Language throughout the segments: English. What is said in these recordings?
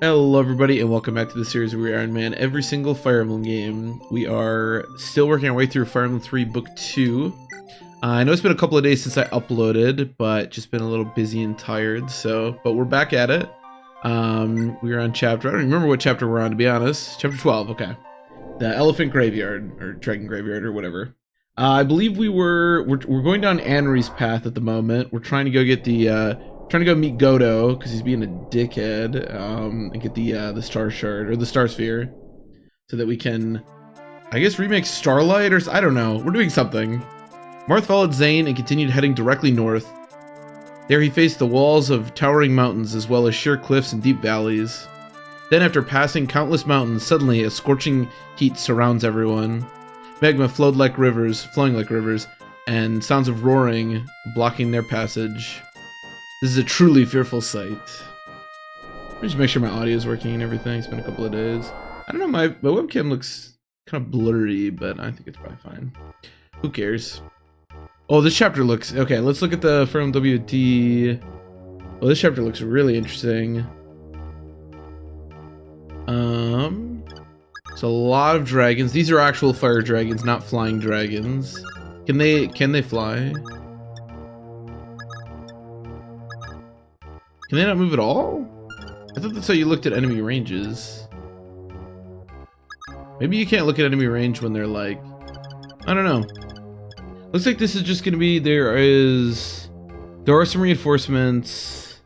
Hello everybody and welcome back to the series where we Iron Man every single Fire Emblem game. We are still working our way through Fire Emblem 3 Book 2. I know it's been a couple of days since I uploaded, but just been a little busy and tired, but we're back at it. We are on chapter, I don't remember what chapter we're on to be honest. Chapter 12, okay. The Elephant Graveyard, or Dragon Graveyard, or whatever. I believe we're going down Anri's path at the moment. We're trying to go get trying to go meet Godo because he's being a dickhead, and get the Star Shard or the Star Sphere, so that we can, I guess, remake Starlight, or I don't know. We're doing something. Marth followed Zane and continued heading directly north. There he faced the walls of towering mountains as well as sheer cliffs and deep valleys. Then, after passing countless mountains, suddenly a scorching heat surrounds everyone. Magma flowing like rivers, and sounds of roaring blocking their passage. This is a truly fearful sight. Let me just make sure my audio is working and everything. It's been a couple of days. I don't know, my webcam looks kind of blurry, but I think it's probably fine. Who cares? Oh, this chapter looks... Okay, let's look at the Firm WD. Oh, this chapter looks really interesting. It's a lot of dragons. These are actual fire dragons, not flying dragons. Can they fly? Can they not move at all? I thought that's how you looked at enemy ranges. Maybe you can't look at enemy range when they're like... I don't know. Looks like this is just gonna be... There are some reinforcements.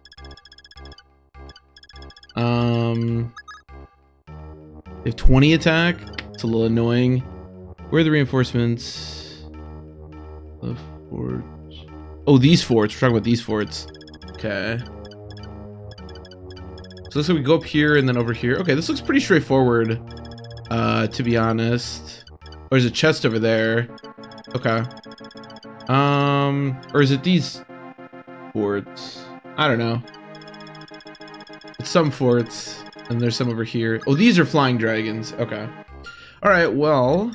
They have 20 attack. It's a little annoying. Where are the reinforcements? The forts. Oh, these forts. We're talking about these forts. Okay. So looks like we go up here and then over here. Okay, this looks pretty straightforward, to be honest. Oh, there's a chest over there. Okay. Or is it these forts? I don't know. It's some forts, and there's some over here. Oh, these are flying dragons. Okay. All right, well,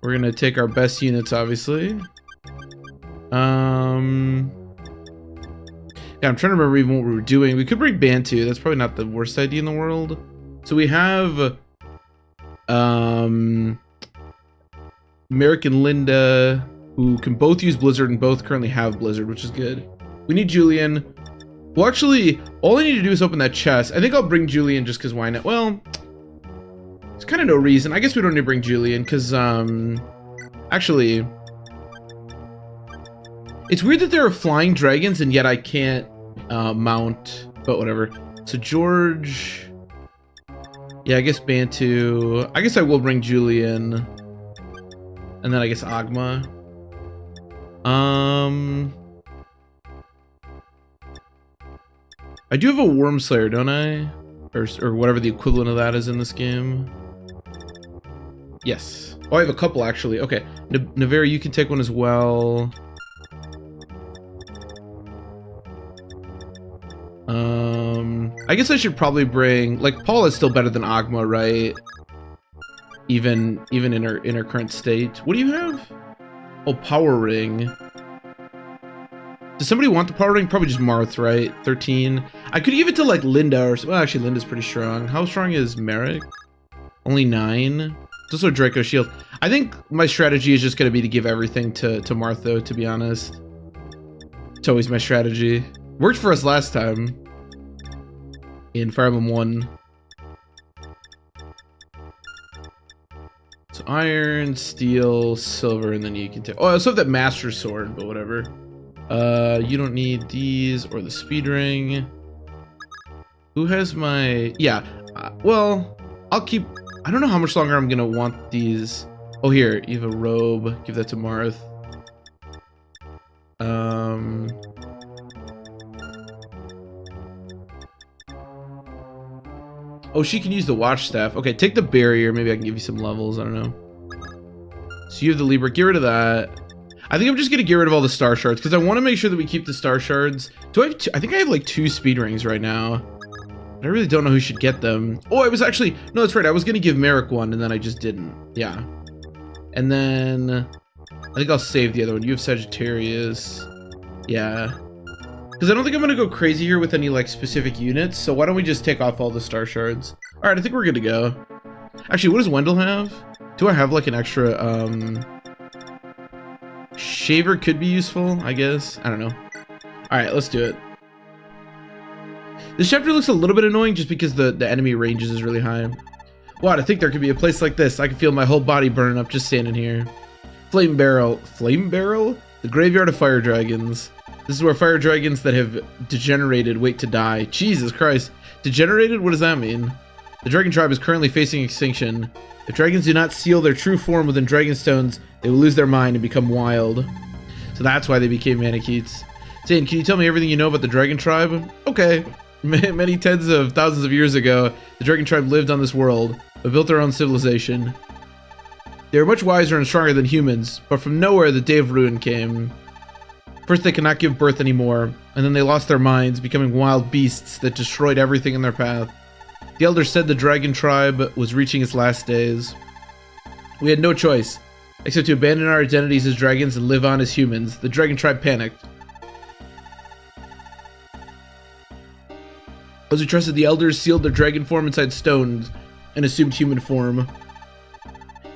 we're gonna take our best units, obviously. Yeah, I'm trying to remember even what we were doing. We could bring Bantu. That's probably not the worst idea in the world. So we have Merrick and Linda, who can both use Blizzard and both currently have Blizzard, which is good. We need Julian. Well, actually, all I need to do is open that chest. I think I'll bring Julian just because why not? Well, there's kind of no reason. I guess we don't need to bring Julian because, actually, it's weird that there are flying dragons and yet I can't mount, but whatever. So George, yeah, I guess Bantu. I guess I will bring Julian, and then I guess Agma. I do have a Worm Slayer, don't I? Or whatever the equivalent of that is in this game. Yes. Oh, I have a couple actually. Okay, Navera, you can take one as well. I guess I should probably bring, like, Paula is still better than Agma, right? Even in her current state. What do you have? Oh, Power Ring. Does somebody want the Power Ring? Probably just Marth, right? 13. I could give it to, like, Linda or... Well, actually, Linda's pretty strong. How strong is Merrick? Only 9. It's also Draco Shield. I think my strategy is just going to be to give everything to Marth, though, to be honest. It's always my strategy. Worked for us last time. In Fire Emblem 1. So iron, steel, silver, and then you can take... Oh, I also have that Master Sword, but whatever. You don't need these or the speed ring. Who has my... Yeah, well, I'll keep... I don't know how much longer I'm gonna want these. Oh, here, you have a robe. Give that to Marth. Oh, she can use the watch staff. Okay, take the barrier. Maybe I can give you some levels. I don't know. So you have the Libra. Get rid of that. I think I'm just gonna get rid of all the star shards because I want to make sure that we keep the star shards. Do I have I think I have like 2 speed rings right now. I really don't know who should get them. Oh, I was actually... No, that's right. I was gonna give Merrick one and then I just didn't. Yeah. And then... I think I'll save the other one. You have Sagittarius. Yeah. Because I don't think I'm going to go crazy here with any, like, specific units, so why don't we just take off all the star shards? Alright, I think we're good to go. Actually, what does Wendell have? Do I have, like, an extra, Shaver could be useful, I guess. I don't know. Alright, let's do it. This chapter looks a little bit annoying just because the enemy ranges is really high. Wow, to think there could be a place like this. I can feel my whole body burning up just standing here. Flame Barrel. Flame Barrel? The graveyard of fire dragons. This is where fire dragons that have degenerated wait to die. Jesus Christ. Degenerated? What does that mean? The dragon tribe is currently facing extinction. If dragons do not seal their true form within dragonstones, they will lose their mind and become wild. So that's why they became Manicheets. Zane, can you tell me everything you know about the dragon tribe? Okay. Many tens of thousands of years ago, the dragon tribe lived on this world, but built their own civilization. They were much wiser and stronger than humans, but from nowhere the day of ruin came. First they could not give birth anymore, and then they lost their minds, becoming wild beasts that destroyed everything in their path. The elders said the dragon tribe was reaching its last days. We had no choice, except to abandon our identities as dragons and live on as humans. The dragon tribe panicked. Those who trusted the elders sealed their dragon form inside stones and assumed human form.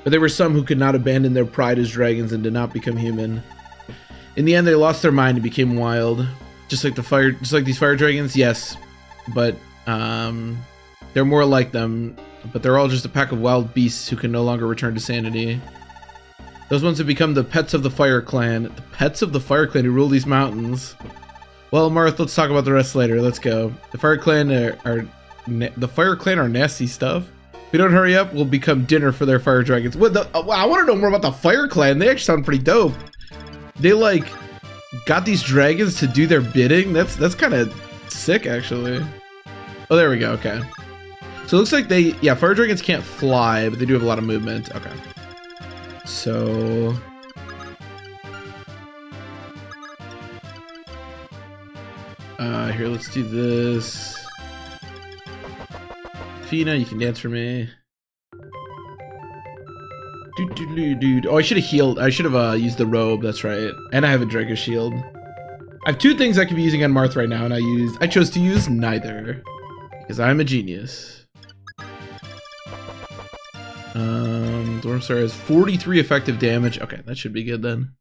But there were some who could not abandon their pride as dragons and did not become human. In the end, they lost their mind and became wild. Just like these fire dragons, yes. But they're more like them, but they're all just a pack of wild beasts who can no longer return to sanity. Those ones have become the pets of the Fire Clan. The pets of the Fire Clan who rule these mountains. Well, Marth, let's talk about the rest later. Let's go. The Fire Clan are nasty stuff. If we don't hurry up, we'll become dinner for their fire dragons. What the? I want to know more about the Fire Clan. They actually sound pretty dope. They like got these dragons to do their bidding. That's kind of sick, actually. Oh, there we go. Okay. So it looks like fire dragons can't fly, but they do have a lot of movement. Okay. So here, let's do this. Fina, you can dance for me. Dude. Oh, I should have healed. I should have used the robe. That's right. And I have a Draco shield. I have two things I could be using on Marth right now, and I chose to use neither because I'm a genius. Stormstar has 43 effective damage. Okay, that should be good then.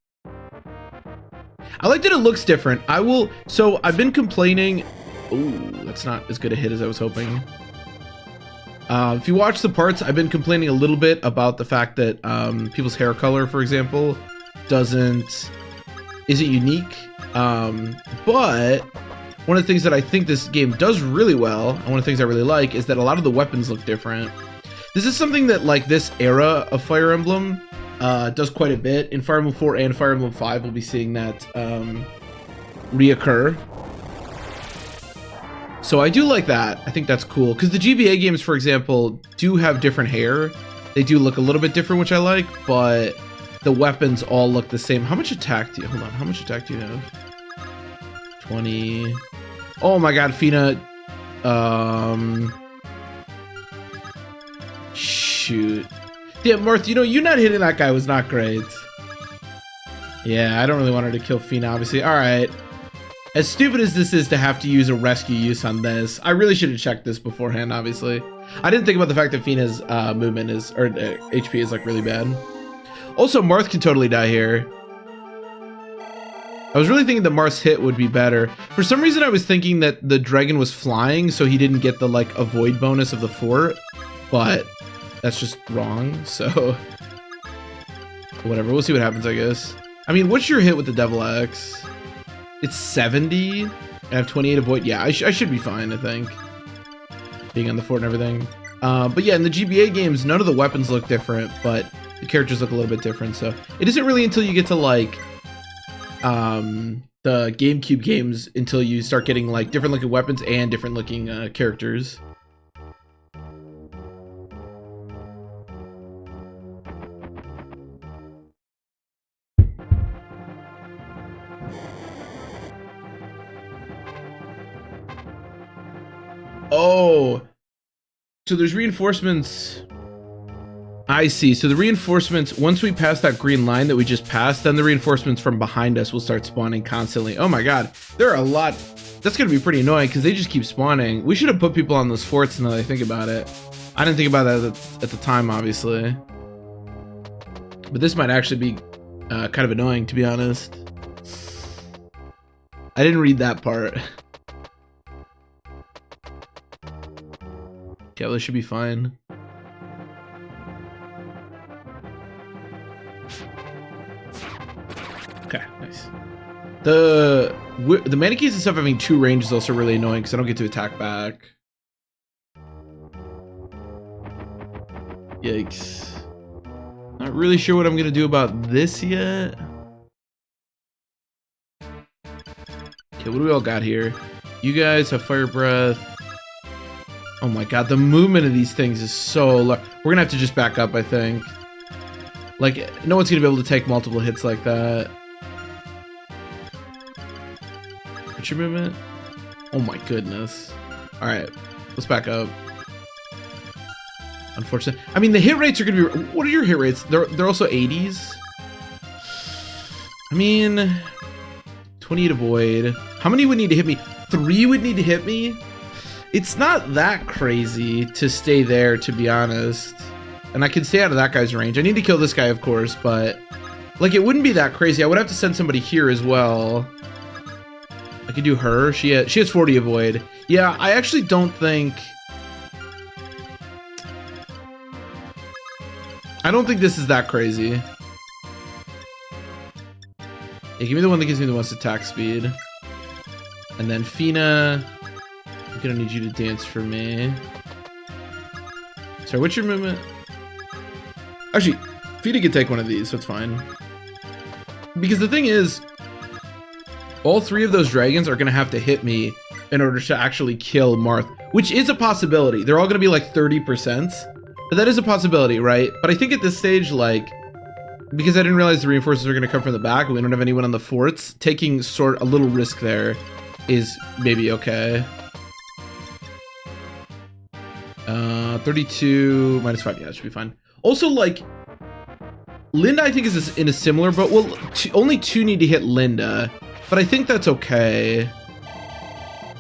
I like that it looks different. So I've been complaining. Ooh, that's not as good a hit as I was hoping. If you watch the parts, I've been complaining a little bit about the fact that people's hair color, for example, isn't unique. But one of the things that I think this game does really well, and one of the things I really like, is that a lot of the weapons look different. This is something that, like, this era of Fire Emblem does quite a bit. In Fire Emblem 4 and Fire Emblem 5, we'll be seeing that reoccur. So I do like that. I think that's cool. Because the GBA games, for example, do have different hair. They do look a little bit different, which I like, but the weapons all look the same. How much attack do you... Hold on. How much attack do you have? 20... Oh my god, Fina. Shoot. Damn, Marth, you not hitting that guy was not great. Yeah, I don't really want her to kill Fina, obviously. Alright. As stupid as this is to have to use a rescue use on this, I really should have checked this beforehand, obviously. I didn't think about the fact that Fina's movement is, or HP is, like, really bad. Also, Marth can totally die here. I was really thinking that Marth's hit would be better. For some reason, I was thinking that the dragon was flying, so he didn't get the, like, avoid bonus of the fort. But that's just wrong, so... Whatever, we'll see what happens, I guess. I mean, what's your hit with the Devil Axe? It's 70. I have 28 avoid. Yeah, I should be fine, I think. Being on the fort and everything. But yeah, in the GBA games, none of the weapons look different, but the characters look a little bit different. So it isn't really until you get to, like, the GameCube games until you start getting, like, different looking weapons and different looking characters. Oh, so there's reinforcements. I see. So the reinforcements, once we pass that green line that we just passed, then the reinforcements from behind us will start spawning constantly. Oh my god, there are a lot. That's going to be pretty annoying because they just keep spawning. We should have put people on those forts now that I think about it. I didn't think about that at the time, obviously. But this might actually be kind of annoying, to be honest. I didn't read that part. Okay, well, this should be fine. Okay, nice. The mannequins and stuff having 2 range is also really annoying because I don't get to attack back. Yikes. Not really sure what I'm gonna do about this yet. Okay, what do we all got here? You guys have fire breath. Oh my god, the movement of these things is so low. We're gonna have to just back up, I think. Like, no one's gonna be able to take multiple hits like that. What's your movement? Oh my goodness. Alright, let's back up. Unfortunately. I mean, the hit rates are gonna be... What are your hit rates? They're also 80s? I mean... 28 avoid. How many would need to hit me? 3 would need to hit me? It's not that crazy to stay there, to be honest. And I can stay out of that guy's range. I need to kill this guy, of course, but... Like, it wouldn't be that crazy. I would have to send somebody here as well. I could do her. She has 40 avoid. Yeah, I actually don't think... I don't think this is that crazy. Yeah, give me the one that gives me the most attack speed. And then Fina, I'm gonna need you to dance for me. Sorry, what's your movement? Actually, Fina can take one of these, so it's fine. Because the thing is, all 3 of those dragons are gonna have to hit me in order to actually kill Marth, which is a possibility. They're all gonna be like 30%. But that is a possibility, right? But I think at this stage, like, because I didn't realize the reinforcements were going to come from the back, and we don't have anyone on the forts, taking a little risk there is maybe okay. 32 minus 5, yeah, that should be fine. Also, like, Linda, I think, is in a similar boat. Well, only 2 need to hit Linda, but I think that's okay.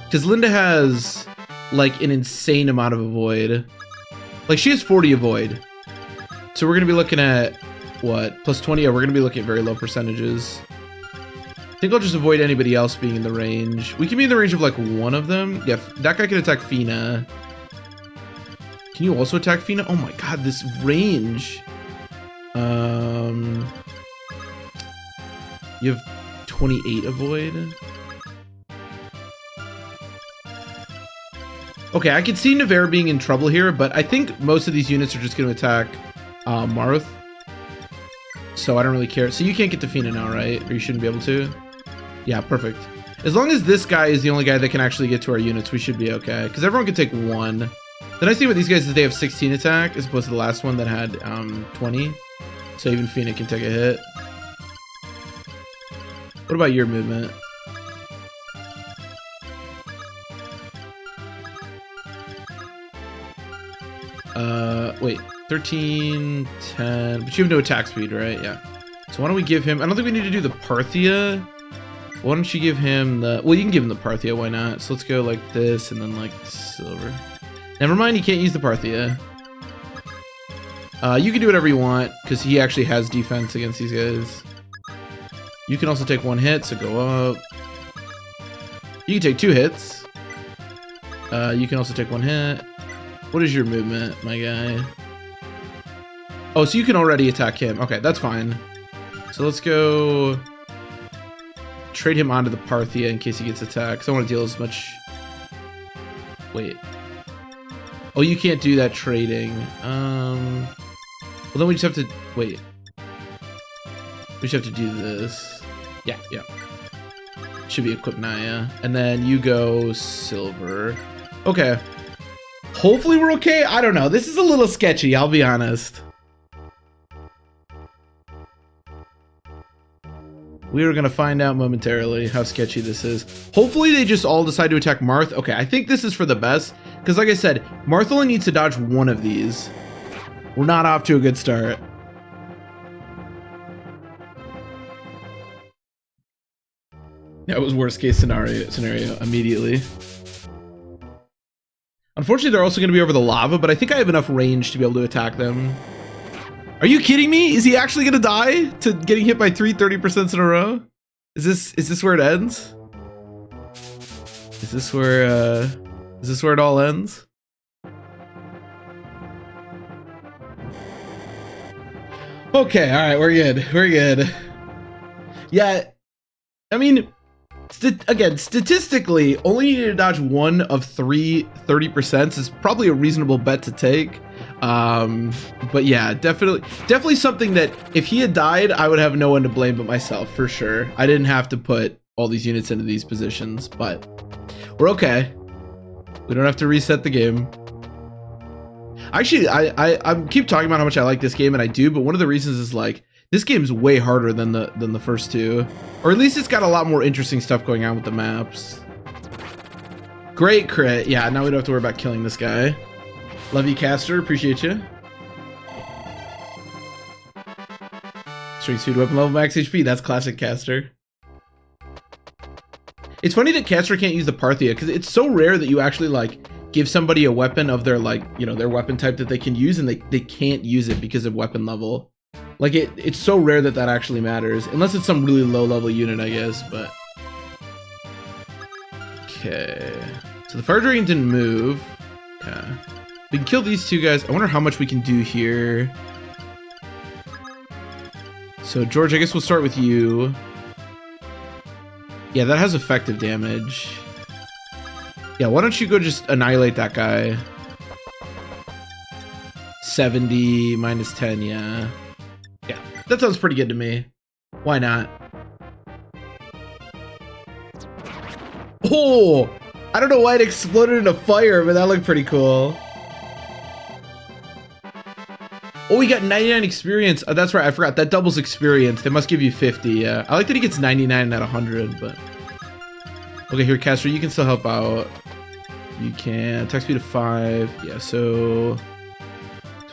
Because Linda has, like, an insane amount of avoid. Like, she has 40 avoid. So we're going to be looking at, what, plus 20? Yeah, we're going to be looking at very low percentages. I think I'll just avoid anybody else being in the range. We can be in the range of, like, one of them. Yeah, that guy can attack Fina. Can you also attack Fina? Oh my god, this range. You have 28 avoid. Okay, I can see Navarre being in trouble here, but I think most of these units are just going to attack Marth. So I don't really care. So you can't get to Fina now, right? Or you shouldn't be able to? Yeah, perfect. As long as this guy is the only guy that can actually get to our units, we should be okay. Because everyone can take 1. The nice thing with these guys is they have 16 attack, as opposed to the last one that had 20. So even Fina can take a hit. What about your movement? Wait, 13, 10, but you have no attack speed, right? Yeah. So why don't we give him, I don't think we need to do the Parthia. Why don't you give him the, well, you can give him the Parthia, why not? So let's go like this and then like silver. Never mind, you can't use the Parthia. You can do whatever you want, because he actually has defense against these guys. You can also take 1 hit, so go up. You can take 2 hits. You can also take 1 hit. What is your movement, my guy? Oh, so you can already attack him. Okay, that's fine. So let's go trade him onto the Parthia in case he gets attacked. Because I want to deal as much... Wait. Oh, you can't do that trading. Well, then we just have to... Wait. We just have to do this. Yeah, yeah. Should be equipped Naya. And then you go silver. Okay. Hopefully we're okay. I don't know. This is a little sketchy, I'll be honest. We are going to find out momentarily how sketchy this is. Hopefully they just all decide to attack Marth. Okay, I think this is for the best. Because like I said, Marth only needs to dodge 1 of these. We're not off to a good start. That was worst case scenario immediately. Unfortunately, they're also going to be over the lava, but I think I have enough range to be able to attack them. Are you kidding me? Is he actually going to die to getting hit by 30% in a row? Is this where it ends? Is this where it all ends? Okay, all right, we're good. We're good. Yeah, I mean, again, statistically, only needing to dodge one of 30% is probably a reasonable bet to take. But yeah, definitely something that if he had died, I would have no one to blame but myself, for sure. I didn't have to put all these units into these positions, but we're okay. We don't have to reset the game. Actually, I keep talking about how much I like this game, and I do, but one of the reasons is like this game's way harder than the first two, or at least it's got a lot more interesting stuff going on with the maps. Great crit. Yeah, now we don't have to worry about killing this guy. Love you, Caster. Appreciate you. Strength, speed, weapon level, max HP. That's classic Caster. It's funny that Caster can't use the Parthia because it's so rare that you actually like give somebody a weapon of their like, you know, their weapon type that they can use, and they can't use it because of weapon level. Like it's so rare that that actually matters, unless it's some really low level unit, I guess. But okay, so the fire dragon didn't move. Okay, we can kill these two guys. I wonder how much we can do here. So George, I guess we'll start with you. Yeah, that has effective damage. Yeah, why don't you go just annihilate that guy? 70 minus 10, yeah. Yeah, that sounds pretty good to me. Why not? Oh! I don't know why it exploded into fire, but that looked pretty cool. Oh, we got 99 experience. Oh, that's right, I forgot. That doubles experience. They must give you 50, yeah. I like that he gets 99 out of 100, but... Okay, here, Caster, you can still help out. You can attack speed of 5. Yeah, so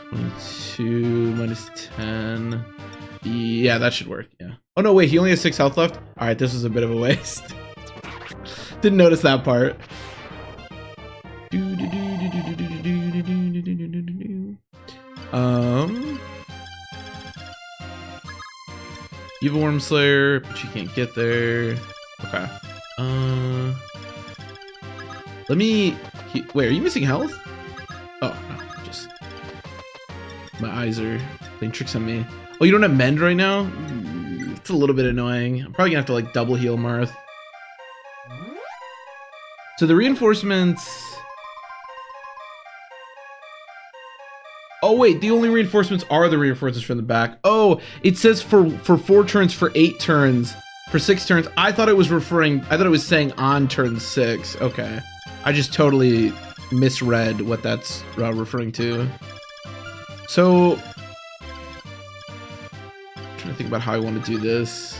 22 minus 10. Yeah, that should work. Yeah. Oh no, wait, he only has 6 health left. All right, this was a bit of a waste. Didn't notice that part. You have a Worm Slayer, but you can't get there. Okay. Let me... Wait, are you missing health? Oh, no, just... My eyes are playing tricks on me. Oh, you don't have Mend right now? It's a little bit annoying. I'm probably gonna have to, like, double heal Marth. So the reinforcements... Oh, wait, the only reinforcements are the reinforcements from the back. Oh, it says for 4 turns, for 8 turns, for 6 turns. I thought it was saying on turn 6. Okay. I just totally misread what that's referring to. So, I'm trying to think about how I want to do this.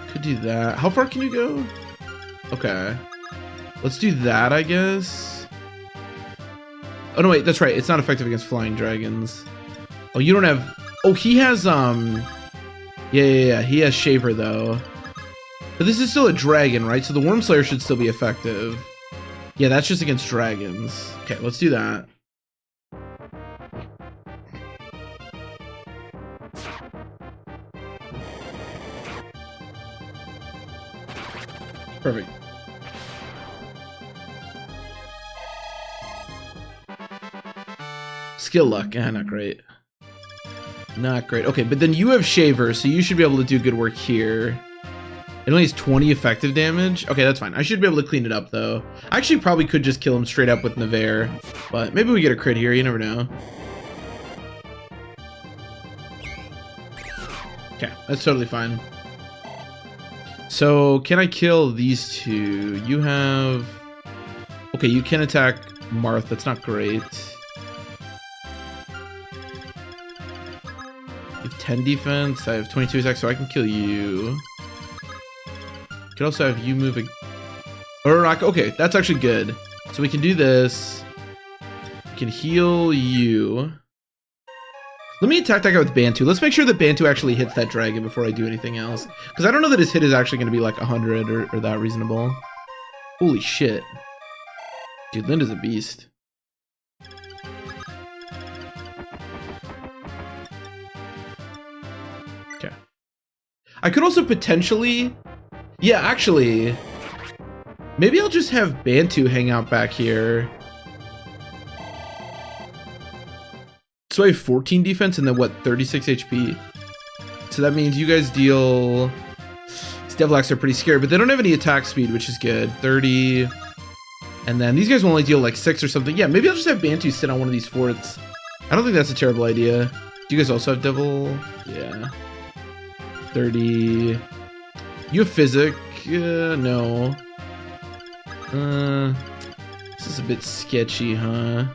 Could do that. How far can you go? Okay. Let's do that, I guess. Oh, no, wait, that's right. It's not effective against flying dragons. Oh, you don't have... Oh, he has, Yeah, he has Shaver, though. But this is still a dragon, right? So the Worm Slayer should still be effective. Yeah, that's just against dragons. Okay, let's do that. Perfect. Skill luck. Not great. Not great. Okay, but then you have Shaver, so you should be able to do good work here. It only has 20 effective damage. Okay, that's fine. I should be able to clean it up, though. I actually probably could just kill him straight up with Navarre, but maybe we get a crit here. You never know. Okay, that's totally fine. So, can I kill these two? You have... Okay, you can attack Marth. That's not great. You have 10 defense. I have 22 attack, so I can kill you. Could also have you move a... Or, okay, that's actually good. So we can do this. We can heal you. Let me attack that guy with Bantu. Let's make sure that Bantu actually hits that dragon before I do anything else. Because I don't know that his hit is actually going to be like 100 or that reasonable. Holy shit. Dude, Linda's a beast. Okay. I could also potentially... Yeah, actually... Maybe I'll just have Bantu hang out back here. So I have 14 defense and then what, 36 HP? So that means you guys deal... These Devilax are pretty scary, but they don't have any attack speed, which is good. 30... And then these guys will only deal like 6 or something. Yeah, maybe I'll just have Bantu sit on one of these forts. I don't think that's a terrible idea. Do you guys also have Devil? Yeah. 30... You have Physic? No. This is a bit sketchy, huh?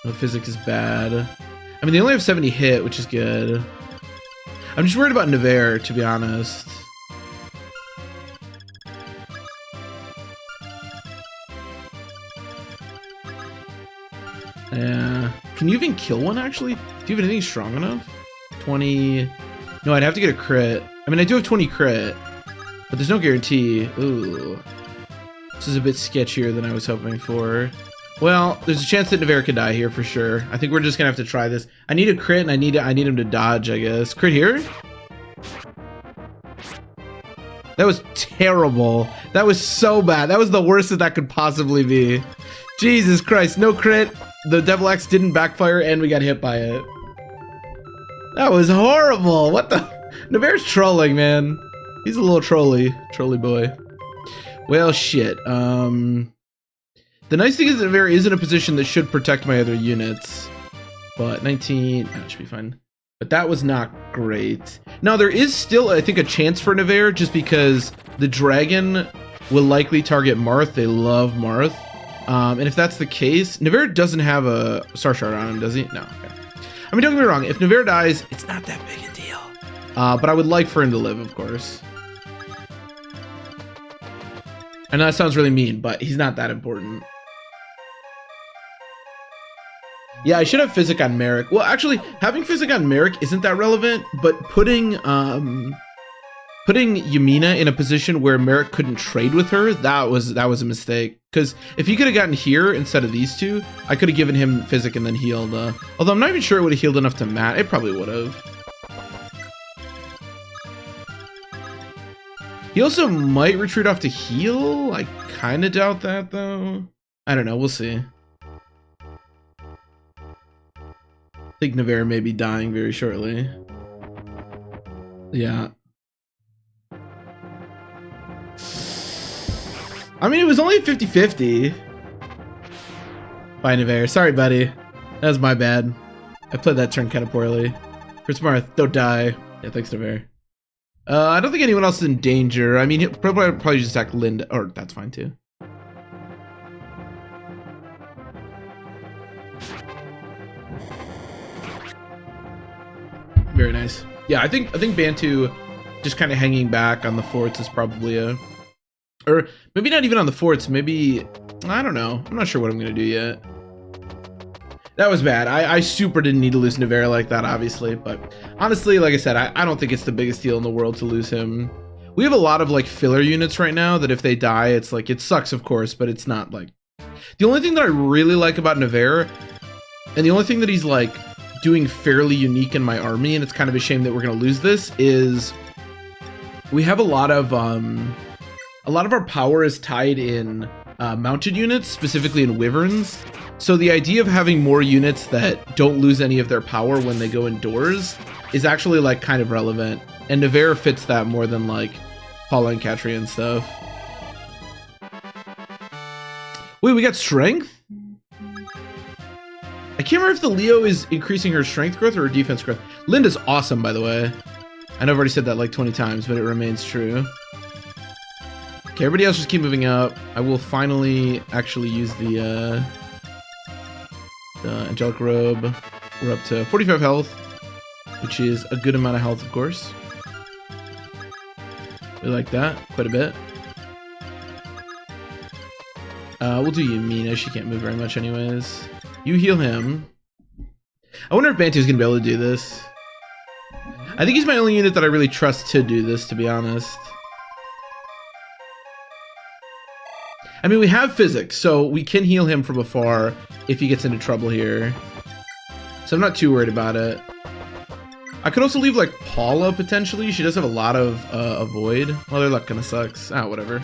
Oh, Physic is bad. I mean, they only have 70 hit, which is good. I'm just worried about Nevere, to be honest. Yeah. Can you even kill one, actually? Do you have anything strong enough? 20... No, I'd have to get a crit. I mean, I do have 20 crit, but there's no guarantee. Ooh. This is a bit sketchier than I was hoping for. Well, there's a chance that Nevere could die here for sure. I think we're just gonna have to try this. I need a crit and I need him to dodge, I guess. Crit here? That was terrible. That was so bad. That was the worst that could possibly be. Jesus Christ, no crit. The Devilax didn't backfire and we got hit by it. That was horrible. What the? Nevere's trolling, man. He's a little trolly boy. Well, shit. The nice thing is that Nevere is in a position that should protect my other units. But 19, that should be fine. But that was not great. Now, there is still, I think, a chance for Nevere just because the dragon will likely target Marth. They love Marth. And if that's the case, Nevere doesn't have a Star Shard on him, does he? No. Okay. I mean, don't get me wrong. If Nevere dies, it's not that big a deal. But I would like for him to live, of course. I know that sounds really mean, but he's not that important. Yeah, I should have Physic on Merrick. Well, actually, having Physic on Merrick isn't that relevant, but putting Yamina in a position where Merrick couldn't trade with her, that was a mistake. Because if he could have gotten here instead of these two, I could have given him Physic and then healed. Although I'm not even sure it would have healed enough to Matt. It probably would have. He also might retreat off to heal. I kind of doubt that, though. I don't know. We'll see. I think Nevere may be dying very shortly. Yeah. I mean, it was only 50-50. Bye, Nevere. Sorry, buddy. That was my bad. I played that turn kind of poorly. Chris Marth, don't die. Yeah, thanks, Nevere. I don't think anyone else is in danger. I mean, he'll probably just attack Linda. Or, that's fine, too. Very nice. Yeah, I think Bantu just kind of hanging back on the forts is probably a... Or maybe not even on the forts. Maybe... I don't know. I'm not sure what I'm going to do yet. That was bad. I super didn't need to lose Nevere like that, obviously. But honestly, like I said, I don't think it's the biggest deal in the world to lose him. We have a lot of like filler units right now that if they die, it's like, it sucks, of course, but it's not like... The only thing that I really like about Nevere, and the only thing that he's like doing fairly unique in my army, and it's kind of a shame that we're going to lose this, is we have a lot of our power is tied in mounted units, specifically in wyverns. So the idea of having more units that don't lose any of their power when they go indoors is actually like kind of relevant. And Nevere fits that more than like Paula and Katria and stuff. Wait, we got strength? I can't remember if the Leo is increasing her strength growth or her defense growth. Linda's awesome, by the way. I know I've already said that like 20 times, but it remains true. Okay, everybody else just keep moving up. I will finally actually use the Angelic Robe. We're up to 45 health, which is a good amount of health, of course. We like that quite a bit. We'll do Yamina. She can't move very much anyways. You heal him. I wonder if Bantu's gonna be able to do this. I think he's my only unit that I really trust to do this, to be honest. I mean, we have physics, so we can heal him from afar if he gets into trouble here. So I'm not too worried about it. I could also leave, like, Paula, potentially. She does have a lot of avoid. Well, their luck kind of sucks. Ah, whatever.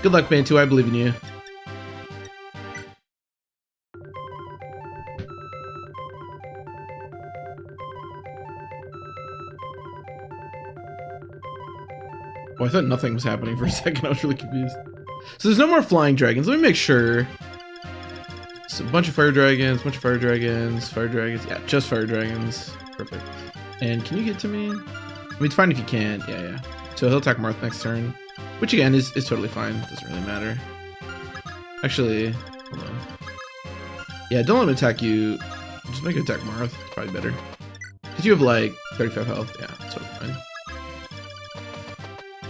Good luck, Bantu. I believe in you. Oh, I thought nothing was happening for a second. I was really confused. So there's no more flying dragons. Let me make sure. So a bunch of fire dragons, fire dragons. Yeah, just fire dragons. Perfect. And can you get to me? I mean, it's fine if you can't. Yeah. So he'll attack Marth next turn. Which again is totally fine. Doesn't really matter. Actually, hold on. Yeah, don't let him attack you. Just make him attack Marth. It's probably better. Because you have like 35 health. Yeah, it's totally fine.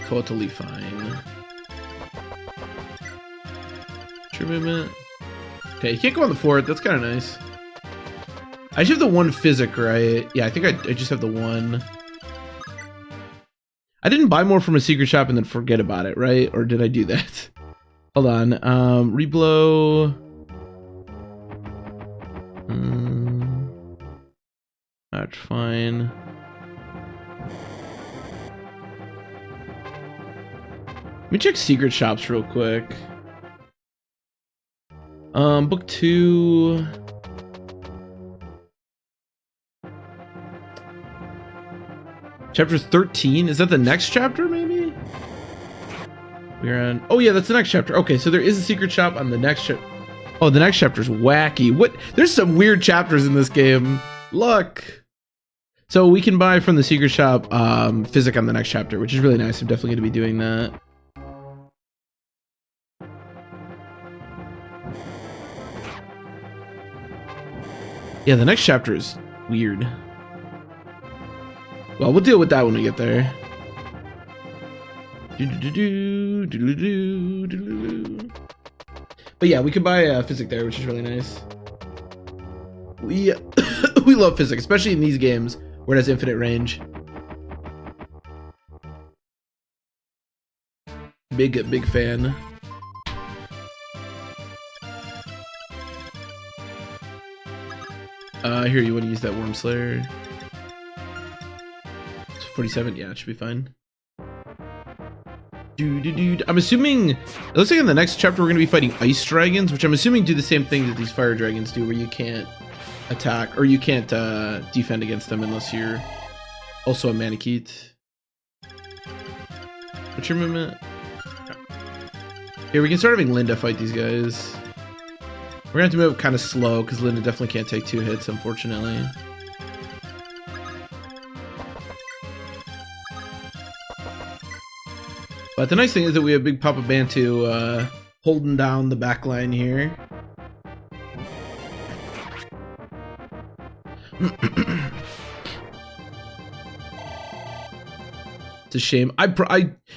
Totally fine. True movement. Okay, you can't go on the fort. That's kind of nice. I just have the one physic, right? Yeah, I think I just have the one. I didn't buy more from a secret shop and then forget about it, right? Or did I do that? Hold on. Reblow. That's fine. Let me check secret shops real quick. Book 2. Chapter 13? Is that the next chapter, maybe? We're on... Oh, yeah, that's the next chapter. Okay, so there is a secret shop on the next chapter. Oh, the next chapter's wacky. What? There's some weird chapters in this game. Look. So we can buy from the secret shop physic on the next chapter, which is really nice. I'm definitely going to be doing that. Yeah, the next chapter is weird. Well, we'll deal with that when we get there. But yeah, we could buy physic there, which is really nice. We we love physic, especially in these games where it has infinite range. Big fan. Here, you want to use that Worm Slayer? 47, yeah, it should be fine. I'm assuming, it looks like in the next chapter we're going to be fighting ice dragons, which I'm assuming do the same thing that these fire dragons do, where you can't attack, or you can't defend against them unless you're also a Manakete. What's your movement? Here, we can start having Linda fight these guys. We're going to have to move kind of slow, because Linda definitely can't take 2 hits, unfortunately. But the nice thing is that we have Big Papa Bantu holding down the back line here. It's a shame.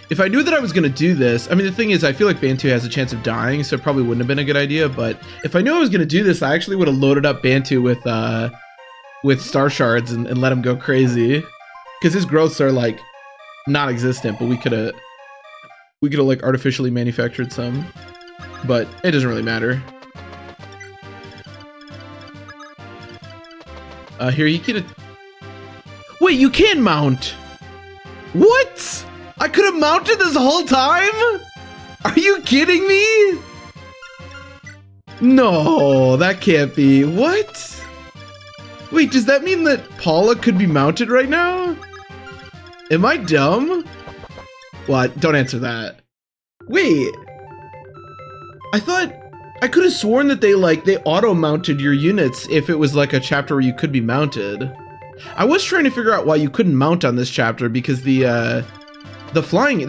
If I knew that I was gonna do this, I mean, the thing is, I feel like Bantu has a chance of dying, so it probably wouldn't have been a good idea. But if I knew I was gonna do this, I actually would have loaded up Bantu with star shards and let him go crazy, because his growths are like non-existent. But we could have like artificially manufactured some, but it doesn't really matter. Here you can. Wait, you can mount. What? I could have mounted this whole time? Are you kidding me? No, that can't be. What? Wait, does that mean that Paula could be mounted right now? Am I dumb? What? Don't answer that. Wait. I thought I could have sworn that they auto-mounted your units if it was like a chapter where you could be mounted. I was trying to figure out why you couldn't mount on this chapter, because there's flying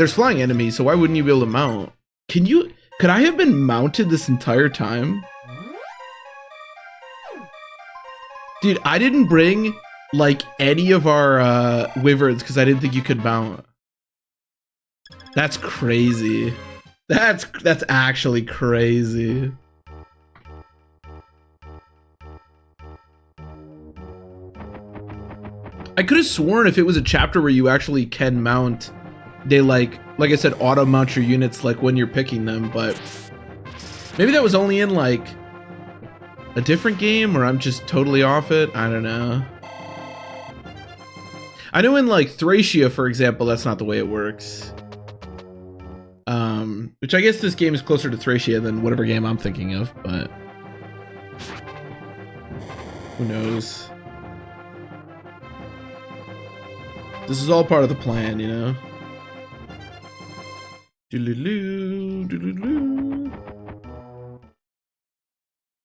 enemies, so why wouldn't you be able to mount? Could I have been mounted this entire time? Dude, I didn't bring like any of our wyverns because I didn't think you could mount. That's crazy. That's actually crazy. I could have sworn if it was a chapter where you actually can mount, they like I said, auto mount your units like when you're picking them, but maybe that was only in like a different game, or I'm just totally off it. I don't know. I know in like Thracia, for example, that's not the way it works. Which I guess this game is closer to Thracia than whatever game I'm thinking of, but who knows? This is all part of the plan, you know? Doo-doo-doo, doo-doo-doo.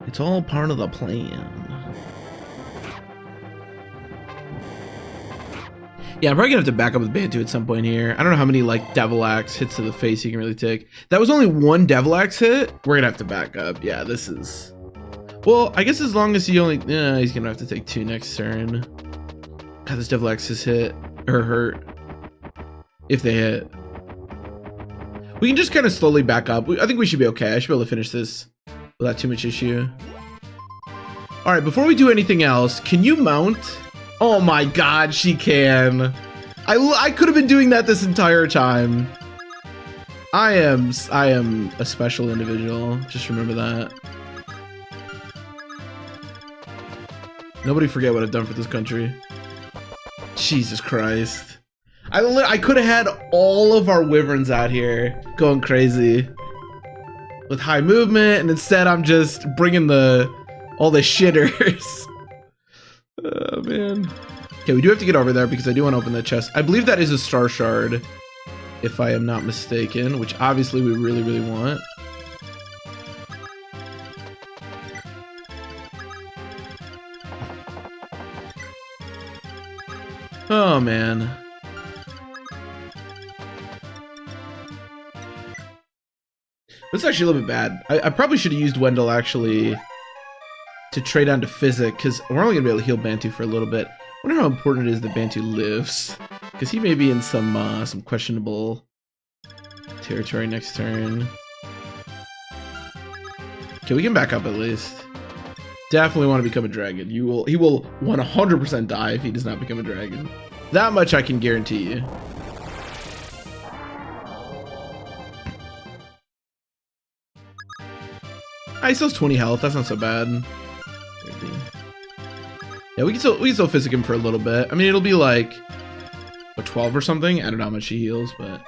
It's all part of the plan. Yeah, I'm probably gonna have to back up with Bantu at some point here. I don't know how many like Devil Axe hits to the face you can really take. That was only one Devil Axe hit. We're gonna have to back up. Yeah, this is... Well, I guess as long as he only... he's gonna have to take 2 next turn. God, this Devil Axe is hit. Or hurt. If they hit. We can just kind of slowly back up. I think we should be okay. I should be able to finish this without too much issue. Alright, before we do anything else, can you mount... Oh my god, she can. I could have been doing that this entire time. I am a special individual. Just remember that. Nobody forget what I've done for this country. Jesus Christ. I could have had all of our wyverns out here going crazy with high movement, and instead I'm just bringing all the shitters. Oh, man. Okay, we do have to get over there because I do want to open that chest. I believe that is a star shard, if I am not mistaken, which obviously we really, really want. Oh, man. This is actually a little bit bad. I probably should have used Wendell, actually, to trade on to Physic, because we're only going to be able to heal Bantu for a little bit. I wonder how important it is that Bantu lives, because he may be in some questionable territory next turn. Okay, we can back up at least. Definitely want to become a dragon. He will 100% die if he does not become a dragon. That much I can guarantee you. He still has 20 health. That's not so bad. Yeah, we can still physic him for a little bit. I mean, it'll be like a 12 or something. I don't know how much he heals, but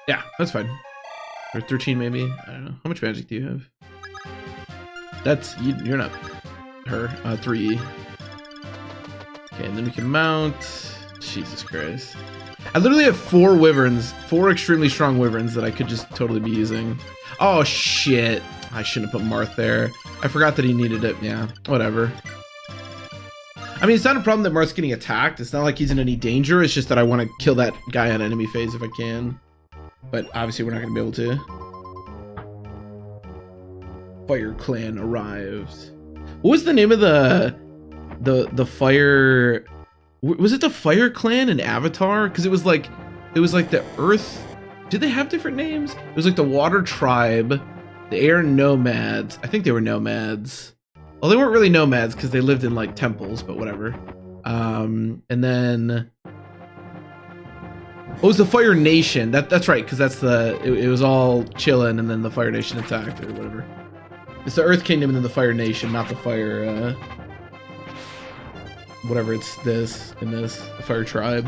yeah, that's fine. Or 13 maybe. I don't know. How much magic do you have? That's you're not her. 3. Okay, and then we can mount. Jesus Christ. I literally have 4 wyverns, 4 extremely strong wyverns that I could just totally be using. Oh shit. I shouldn't have put Marth there. I forgot that he needed it. Yeah, whatever. I mean, it's not a problem that Marth's getting attacked. It's not like he's in any danger. It's just that I want to kill that guy on enemy phase if I can. But obviously we're not going to be able to. Fire Clan arrived. What was the name of the fire... Was it the Fire Clan in Avatar? Because it was like the Earth. Did they have different names? It was like the Water Tribe, the Air Nomads. I think they were nomads. Well, they weren't really nomads because they lived in like temples, but whatever. And then it was the Fire Nation. That's right, because that's it was all chilling, and then the Fire Nation attacked or whatever. It's the Earth Kingdom and then the Fire Nation, not the Fire. Whatever it's the Fire Tribe.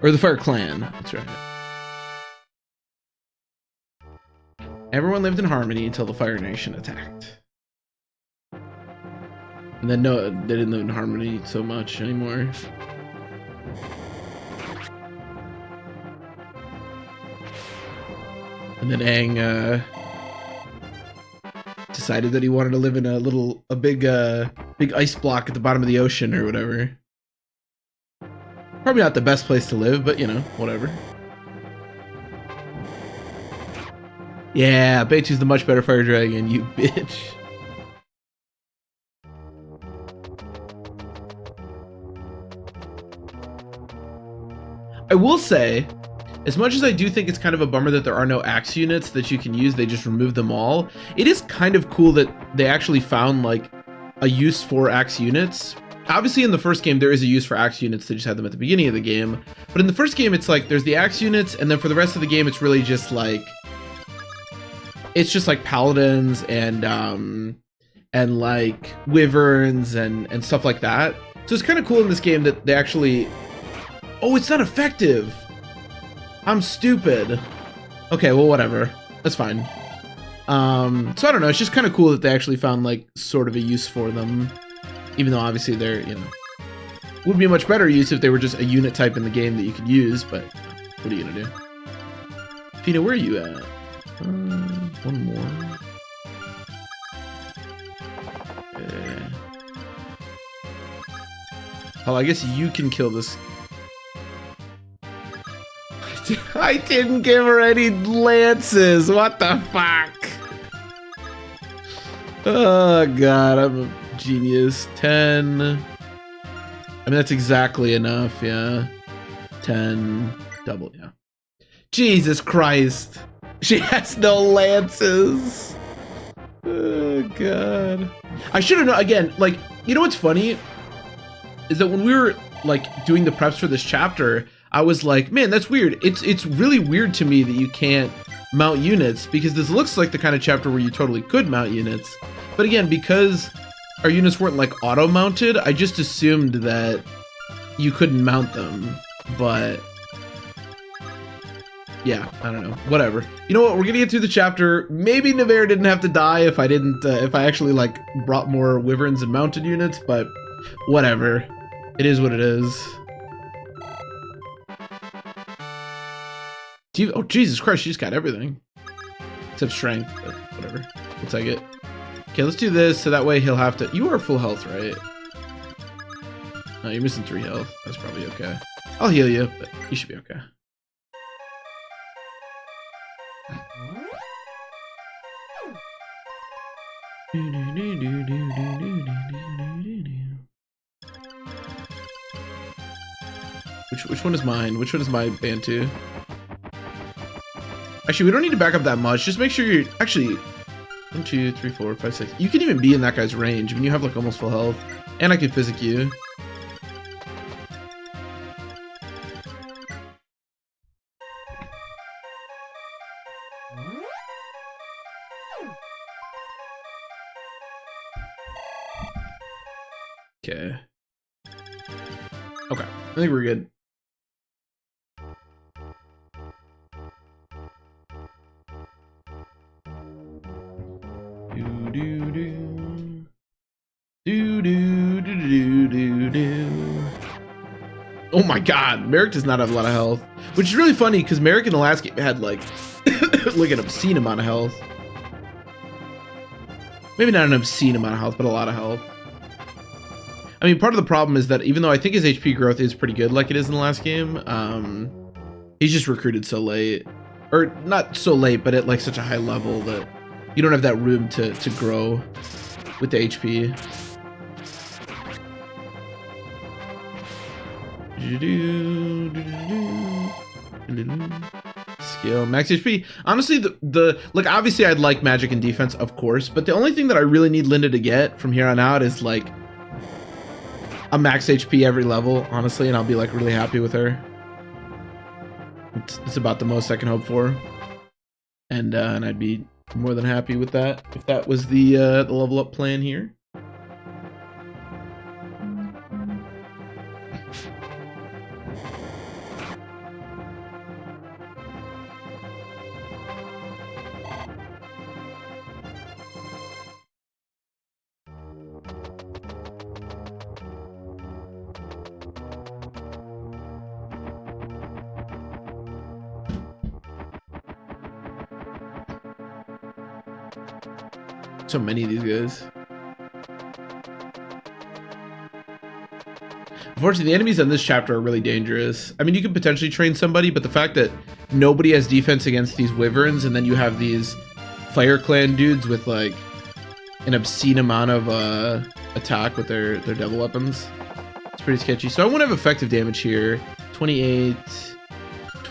Or the Fire Clan, that's right. Everyone lived in harmony until the Fire Nation attacked. And then no, they didn't live in harmony so much anymore. And then Aang decided that he wanted to live in a big ice block at the bottom of the ocean or whatever. Probably not the best place to live, but you know, whatever. Yeah, Beitu's the much better fire dragon, you bitch. I will say, as much as I do think it's kind of a bummer that there are no axe units that you can use, they just removed them all. It is kind of cool that they actually found like a use for axe units. Obviously in the first game there is a use for axe units, they just had them at the beginning of the game. But in the first game it's like there's the axe units, and then for the rest of the game it's really just like paladins and like wyverns and stuff like that. So it's kind of cool in this game that they actually... Oh, it's not effective! I'm stupid. Okay, well, whatever. That's fine. So I don't know, it's just kind of cool that they actually found like sort of a use for them. Even though obviously they're, you know, would be a much better use if they were just a unit type in the game that you could use, but what are you gonna do? Pina, where are you at? One more. Oh, I guess you can kill this. I didn't give her any lances. What the fuck? Oh god, I'm a genius. 10. I mean, that's exactly enough, yeah. 10, double, yeah. Jesus Christ. She has no lances. Oh god. I should have known, again, like, you know what's funny? Is that when we were, like, doing the preps for this chapter, I was like, man, that's weird. It's really weird to me that you can't mount units, because this looks like the kind of chapter where you totally could mount units. But again, because our units weren't like auto-mounted, I just assumed that you couldn't mount them. But yeah, I don't know. Whatever. You know what? We're gonna get through the chapter. Maybe Nevera didn't have to die if I didn't, if I actually like brought more wyverns and mounted units. But whatever. It is what it is. Oh, Jesus Christ, she just got everything. Except strength, but whatever. We'll take it. Okay, let's do this, so that way he'll have to... You are full health, right? No, you're missing 3 health. That's probably okay. I'll heal you, but you should be okay. Which one is mine? Which one is my Bantu? Actually, we don't need to back up that much. Just make sure you're... Actually, 1, 2, 3, 4, 5, 6. You can even be in that guy's range. I mean, you have like almost full health. And I can physic you. Okay. Okay, I think we're good. Oh my god, Merrick does not have a lot of health. Which is really funny, because Merrick in the last game had like, like an obscene amount of health. Maybe not an obscene amount of health, but a lot of health. I mean, part of the problem is that even though I think his HP growth is pretty good like it is in the last game, he's just recruited so late. Or not so late, but at like such a high level that you don't have that room to grow with the HP. Skill, max HP. Honestly, the like, obviously I'd like magic and defense, of course, but the only thing that I really need Linda to get from here on out is like a max HP every level, honestly, and I'll be like really happy with her. It's about the most I can hope for, and I'd be more than happy with that if that was the level up plan here. So many of these guys. Unfortunately, the enemies on this chapter are really dangerous. I mean, you could potentially train somebody, but the fact that nobody has defense against these wyverns, and then you have these Fire Clan dudes with like an obscene amount of attack with their devil weapons, it's pretty sketchy. So I won't have effective damage here. 28.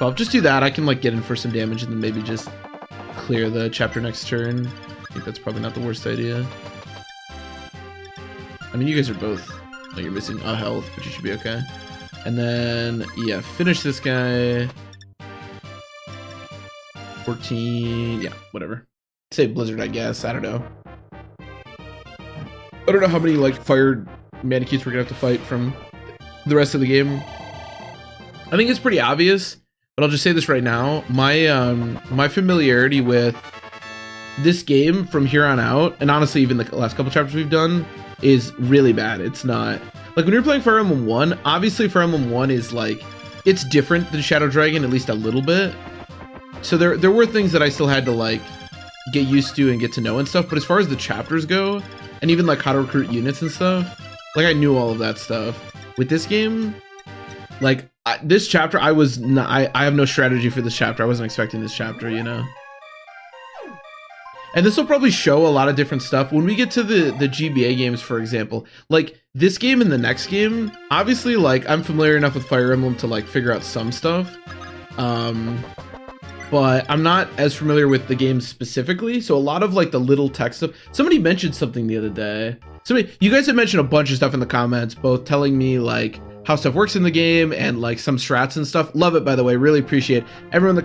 12. Just do that. I can like get in for some damage and then maybe just clear the chapter next turn. I think that's probably not the worst idea. I mean, you guys are both, like, you're missing a health, but you should be okay. And then, yeah, finish this guy. 14, yeah, whatever. Say Blizzard, I guess. I don't know. I don't know how many, like, fire manicutes we're gonna have to fight from the rest of the game. I think it's pretty obvious, but I'll just say this right now. My familiarity with this game from here on out, and honestly even the last couple chapters we've done, is really bad. It's not like when you're playing Fire Emblem 1, obviously Fire Emblem 1 is like, it's different than Shadow Dragon, at least a little bit. So there were things that I still had to like get used to and get to know and stuff, but as far as the chapters go, and even like how to recruit units and stuff, like I knew all of that stuff. With this game, like this chapter, I have no strategy for this chapter. I wasn't expecting this chapter, you know? And this will probably show a lot of different stuff when we get to the GBA games, for example. Like this game and the next game, obviously, like I'm familiar enough with Fire Emblem to like figure out some stuff, but I'm not as familiar with the game specifically. So a lot of like the little text stuff. Somebody mentioned something the other day. You guys had mentioned a bunch of stuff in the comments, both telling me like how stuff works in the game and like some strats and stuff. Love it, by the way. Really appreciate everyone that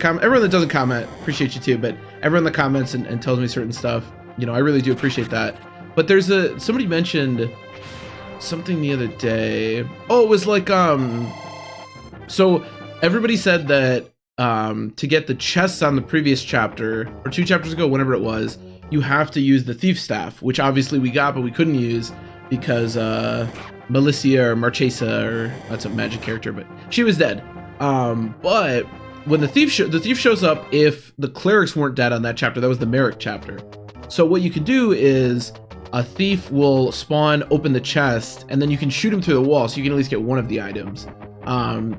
doesn't comment. Appreciate you too, but everyone that comments and tells me certain stuff, you know, I really do appreciate that. But there's somebody mentioned something the other day. Oh, it was like so everybody said that to get the chests on the previous chapter or 2 chapters ago, whenever it was, you have to use the thief staff, which obviously we got but we couldn't use because Malicia or Marchesa, or that's a magic character, but she was dead. But when the thief shows up, if the clerics weren't dead on that chapter, that was the Merrick chapter. So what you can do is a thief will spawn, open the chest, and then you can shoot him through the wall, so you can at least get one of the items.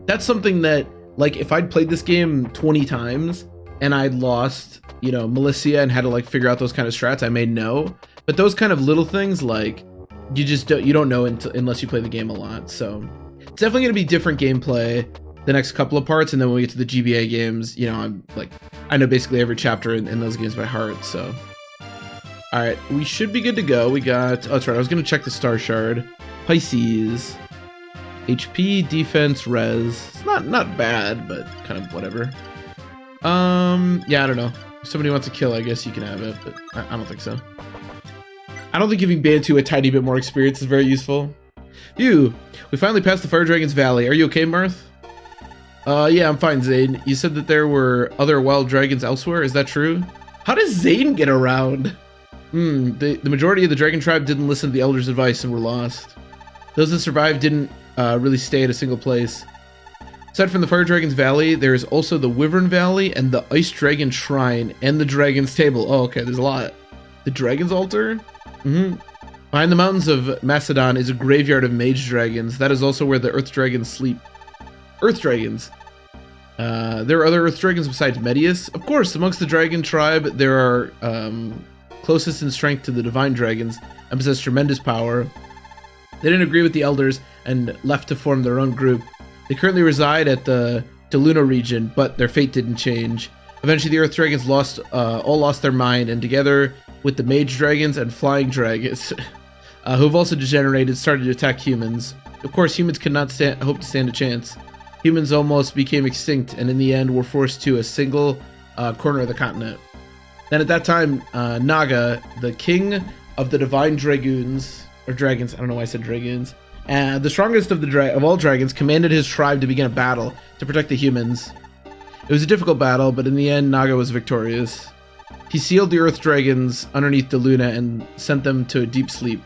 That's something that, like, if I'd played this game 20 times and I'd lost, you know, Malicia and had to like figure out those kind of strats, I may know. But those kind of little things, like, you don't know unless you play the game a lot. So it's definitely going to be different gameplay the next couple of parts, and then when we get to the GBA games, you know, I know basically every chapter in those games by heart. So all right, we should be good to go. We got, oh, that's right, I was going to check the star shard. Pisces, HP, defense, res. It's not bad, but kind of whatever. Yeah, I don't know. If somebody wants to kill, I guess you can have it, but I don't think so. I don't think giving Bantu a tiny bit more experience is very useful. We finally passed the Fire Dragon's Valley. Are you okay, Mirth? Yeah, I'm fine, Zane. You said that there were other wild dragons elsewhere. Is that true? How does Zane get around? The majority of the dragon tribe didn't listen to the elder's advice and were lost. Those that survived didn't really stay at a single place. Aside from the Fire Dragon's Valley, there is also the Wyvern Valley and the Ice Dragon Shrine and the Dragon's Table. Oh, okay, there's a lot. The Dragon's Altar? Behind the mountains of Macedon is a graveyard of mage dragons. That is also where the Earth Dragons sleep. Earth Dragons. There are other Earth Dragons besides Medius. Of course, amongst the dragon tribe, there are closest in strength to the Divine Dragons and possess tremendous power. They didn't agree with the elders and left to form their own group. They currently reside at the Deluna region, but their fate didn't change. Eventually, the Earth Dragons all lost their mind, and together with the Mage Dragons and Flying Dragons, who've also degenerated, started to attack humans. Of course, humans could not hope to stand a chance. Humans almost became extinct, and in the end were forced to a single corner of the continent. Then at that time, Naga, the king of the Divine Dragoons, or Dragons, I don't know why I said Dragoons, the strongest of all dragons, commanded his tribe to begin a battle to protect the humans. It was a difficult battle, but in the end, Naga was victorious. He sealed the Earth Dragons underneath the Luna and sent them to a deep sleep.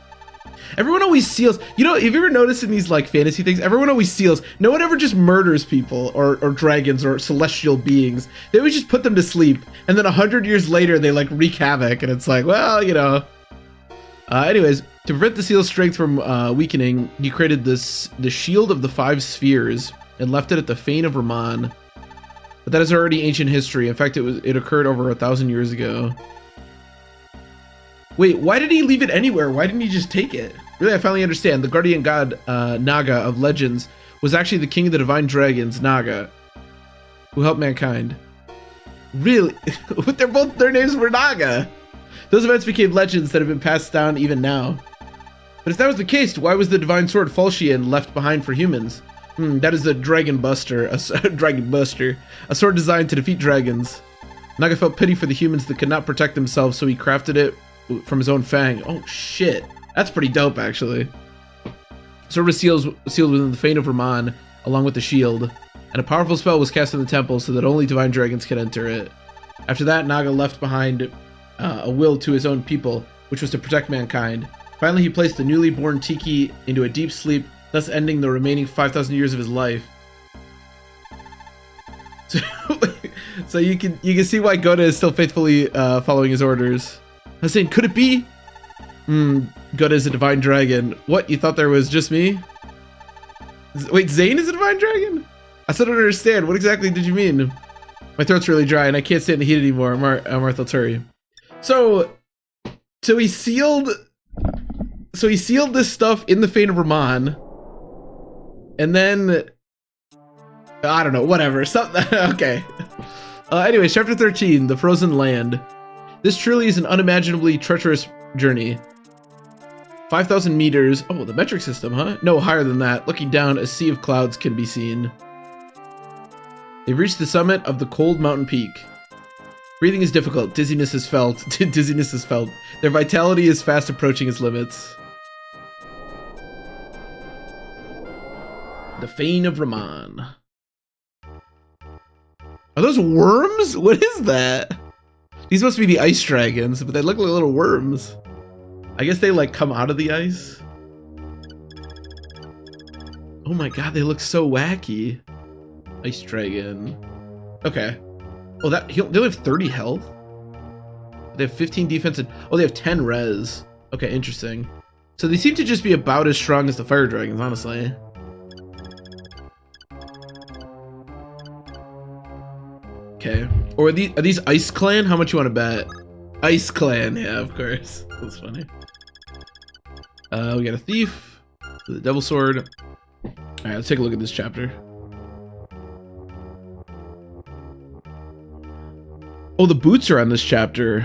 Everyone always seals. You know, if you ever notice in these like fantasy things, everyone always seals. No one ever just murders people or dragons or celestial beings. They always just put them to sleep, and then 100 years later they like wreak havoc, and it's like, well, you know. Anyways, to prevent the seal's strength from weakening, he created the Shield of the Five Spheres and left it at the Fane of Raman. But that is already ancient history. In fact, it occurred over 1,000 years ago. Wait, why did he leave it anywhere? Why didn't he just take it? Really, I finally understand. The guardian god Naga of legends was actually the king of the divine dragons, Naga. who helped mankind. Really? Their names were Naga. Those events became legends that have been passed down even now. But if that was the case, why was the divine sword Falchion left behind for humans? That is the Dragon Buster, a sword designed to defeat dragons. Naga felt pity for the humans that could not protect themselves, so he crafted it from his own fang. Oh shit, that's pretty dope actually. Sword was sealed within the Fane of Raman, along with the shield, and a powerful spell was cast in the temple so that only divine dragons could enter it. After that, Naga left behind a will to his own people, which was to protect mankind. Finally, he placed the newly born Tiki into a deep sleep, thus ending the remaining 5,000 years of his life. So you can see why Goda is still faithfully following his orders. I was saying, could it be? Goda is a divine dragon. What, you thought there was just me? Wait, Zane is a divine dragon? I still don't understand. What exactly did you mean? My throat's really dry and I can't stand the heat anymore. Martha, hurry. So he sealed this stuff in the Fane of Raman, and then I don't know, whatever. Something. Okay. Anyways, chapter 13, the Frozen Land. This truly is an unimaginably treacherous journey. 5,000 meters. Oh, the metric system, huh? No, higher than that. Looking down, a sea of clouds can be seen. They've reached the summit of the cold mountain peak. Breathing is difficult. Dizziness is felt. Dizziness is felt. Their vitality is fast approaching its limits. The Fane of Raman. Are those worms? What is that? These must be the ice dragons, but they look like little worms. I guess they like come out of the ice. Oh my god, they look so wacky. Ice dragon. Okay. Oh, they only have 30 health? They have 15 defense and... Oh, they have 10 res. Okay, interesting. So they seem to just be about as strong as the fire dragons, honestly. Okay. Or are these Ice Clan? How much you want to bet? Ice Clan, yeah, of course. That's funny. We got a thief with a devil sword. Alright, let's take a look at this chapter. Oh, the boots are on this chapter.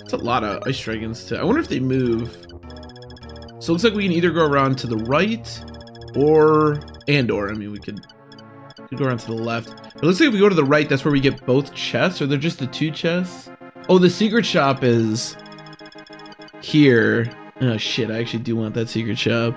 It's a lot of ice dragons too. I wonder if they move. So it looks like we can either go around to the right or I mean, we could go around to the left. But it looks like if we go to the right, that's where we get both chests, or they're just the 2 chests. Oh, the secret shop is here. Oh shit, I actually do want that secret shop.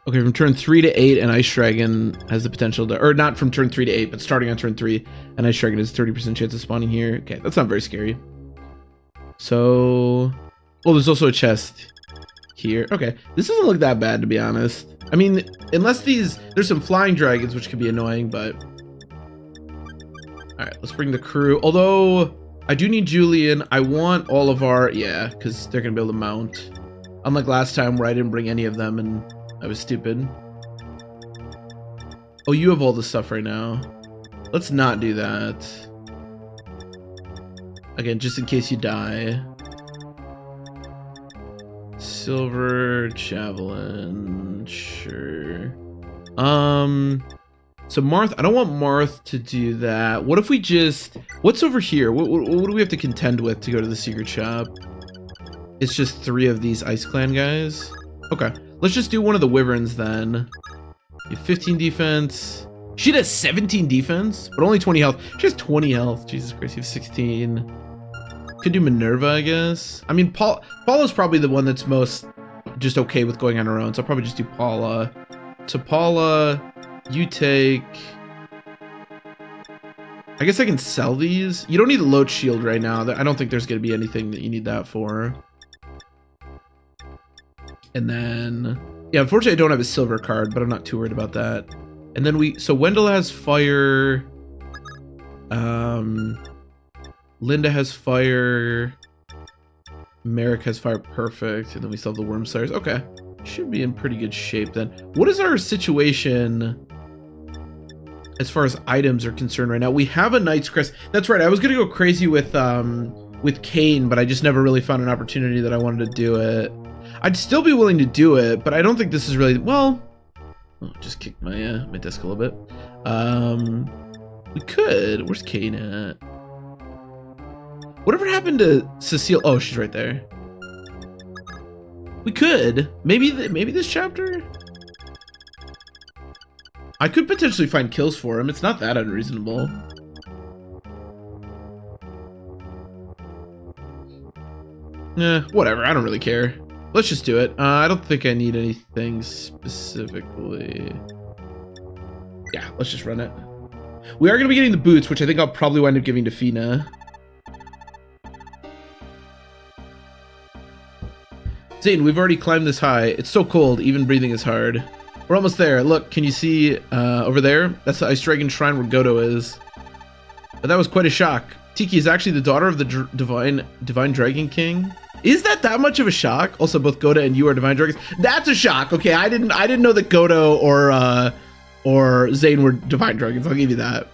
Okay, from turn 3 to 8, an Ice Dragon has the potential to, or not from turn 3 to 8, but starting on turn 3, an Ice Dragon has a 30% chance of spawning here. Okay, that's not very scary. So, oh, there's also a chest here. Okay, this doesn't look that bad, to be honest. I mean, unless there's some flying dragons, which could be annoying, but... Alright, let's bring the crew. Although, I do need Julian. I want all of our, yeah, because they're going to be able to mount. Unlike last time where I didn't bring any of them, and I was stupid. Oh, you have all the stuff right now. Let's not do that. Again, just in case you die. Silver javelin, sure. So Marth, I don't want Marth to do that. What if we just, what's over here? What do we have to contend with to go to the secret shop? It's just 3 of these Ice Clan guys. Okay, let's just do one of the wyverns then. You have 15 defense. She does 17 defense, but only 20 health. She has 20 health. Jesus Christ, you have 16. Could do Minerva, I guess. I mean, Paula's probably the one that's most just okay with going on her own, so I'll probably just do Paula. So Paula, you take... I guess I can sell these. You don't need a load shield right now. I don't think there's going to be anything that you need that for. And then... Yeah, unfortunately I don't have a silver card, but I'm not too worried about that. And then so Wendell has fire. Linda has fire. Merrick has fire, perfect. And then we still have the Worm Slayers. Okay, should be in pretty good shape then. What is our situation as far as items are concerned right now? We have a Knight's Crest. That's right, I was gonna go crazy with Kane, but I just never really found an opportunity that I wanted to do it. I'd still be willing to do it, but I don't think this is really, well, oh, just kicked my my desk a little bit. We could, where's Kane at? Whatever happened to Cecile? Oh, she's right there. We could, maybe this chapter? I could potentially find kills for him. It's not that unreasonable. Whatever. I don't really care. Let's just do it. I don't think I need anything specifically. Yeah, let's just run it. We are going to be getting the boots, which I think I'll probably wind up giving to Fina. Zane, we've already climbed this high. It's so cold, even breathing is hard. We're almost there. Look, can you see over there? That's the Ice Dragon Shrine where Godo is. But that was quite a shock. Tiki is actually the daughter of the Divine Dragon King. Is that much of a shock? Also, both Godo and you are Divine Dragons. That's a shock. Okay, I didn't know that Godo or Zane were Divine Dragons. I'll give you that.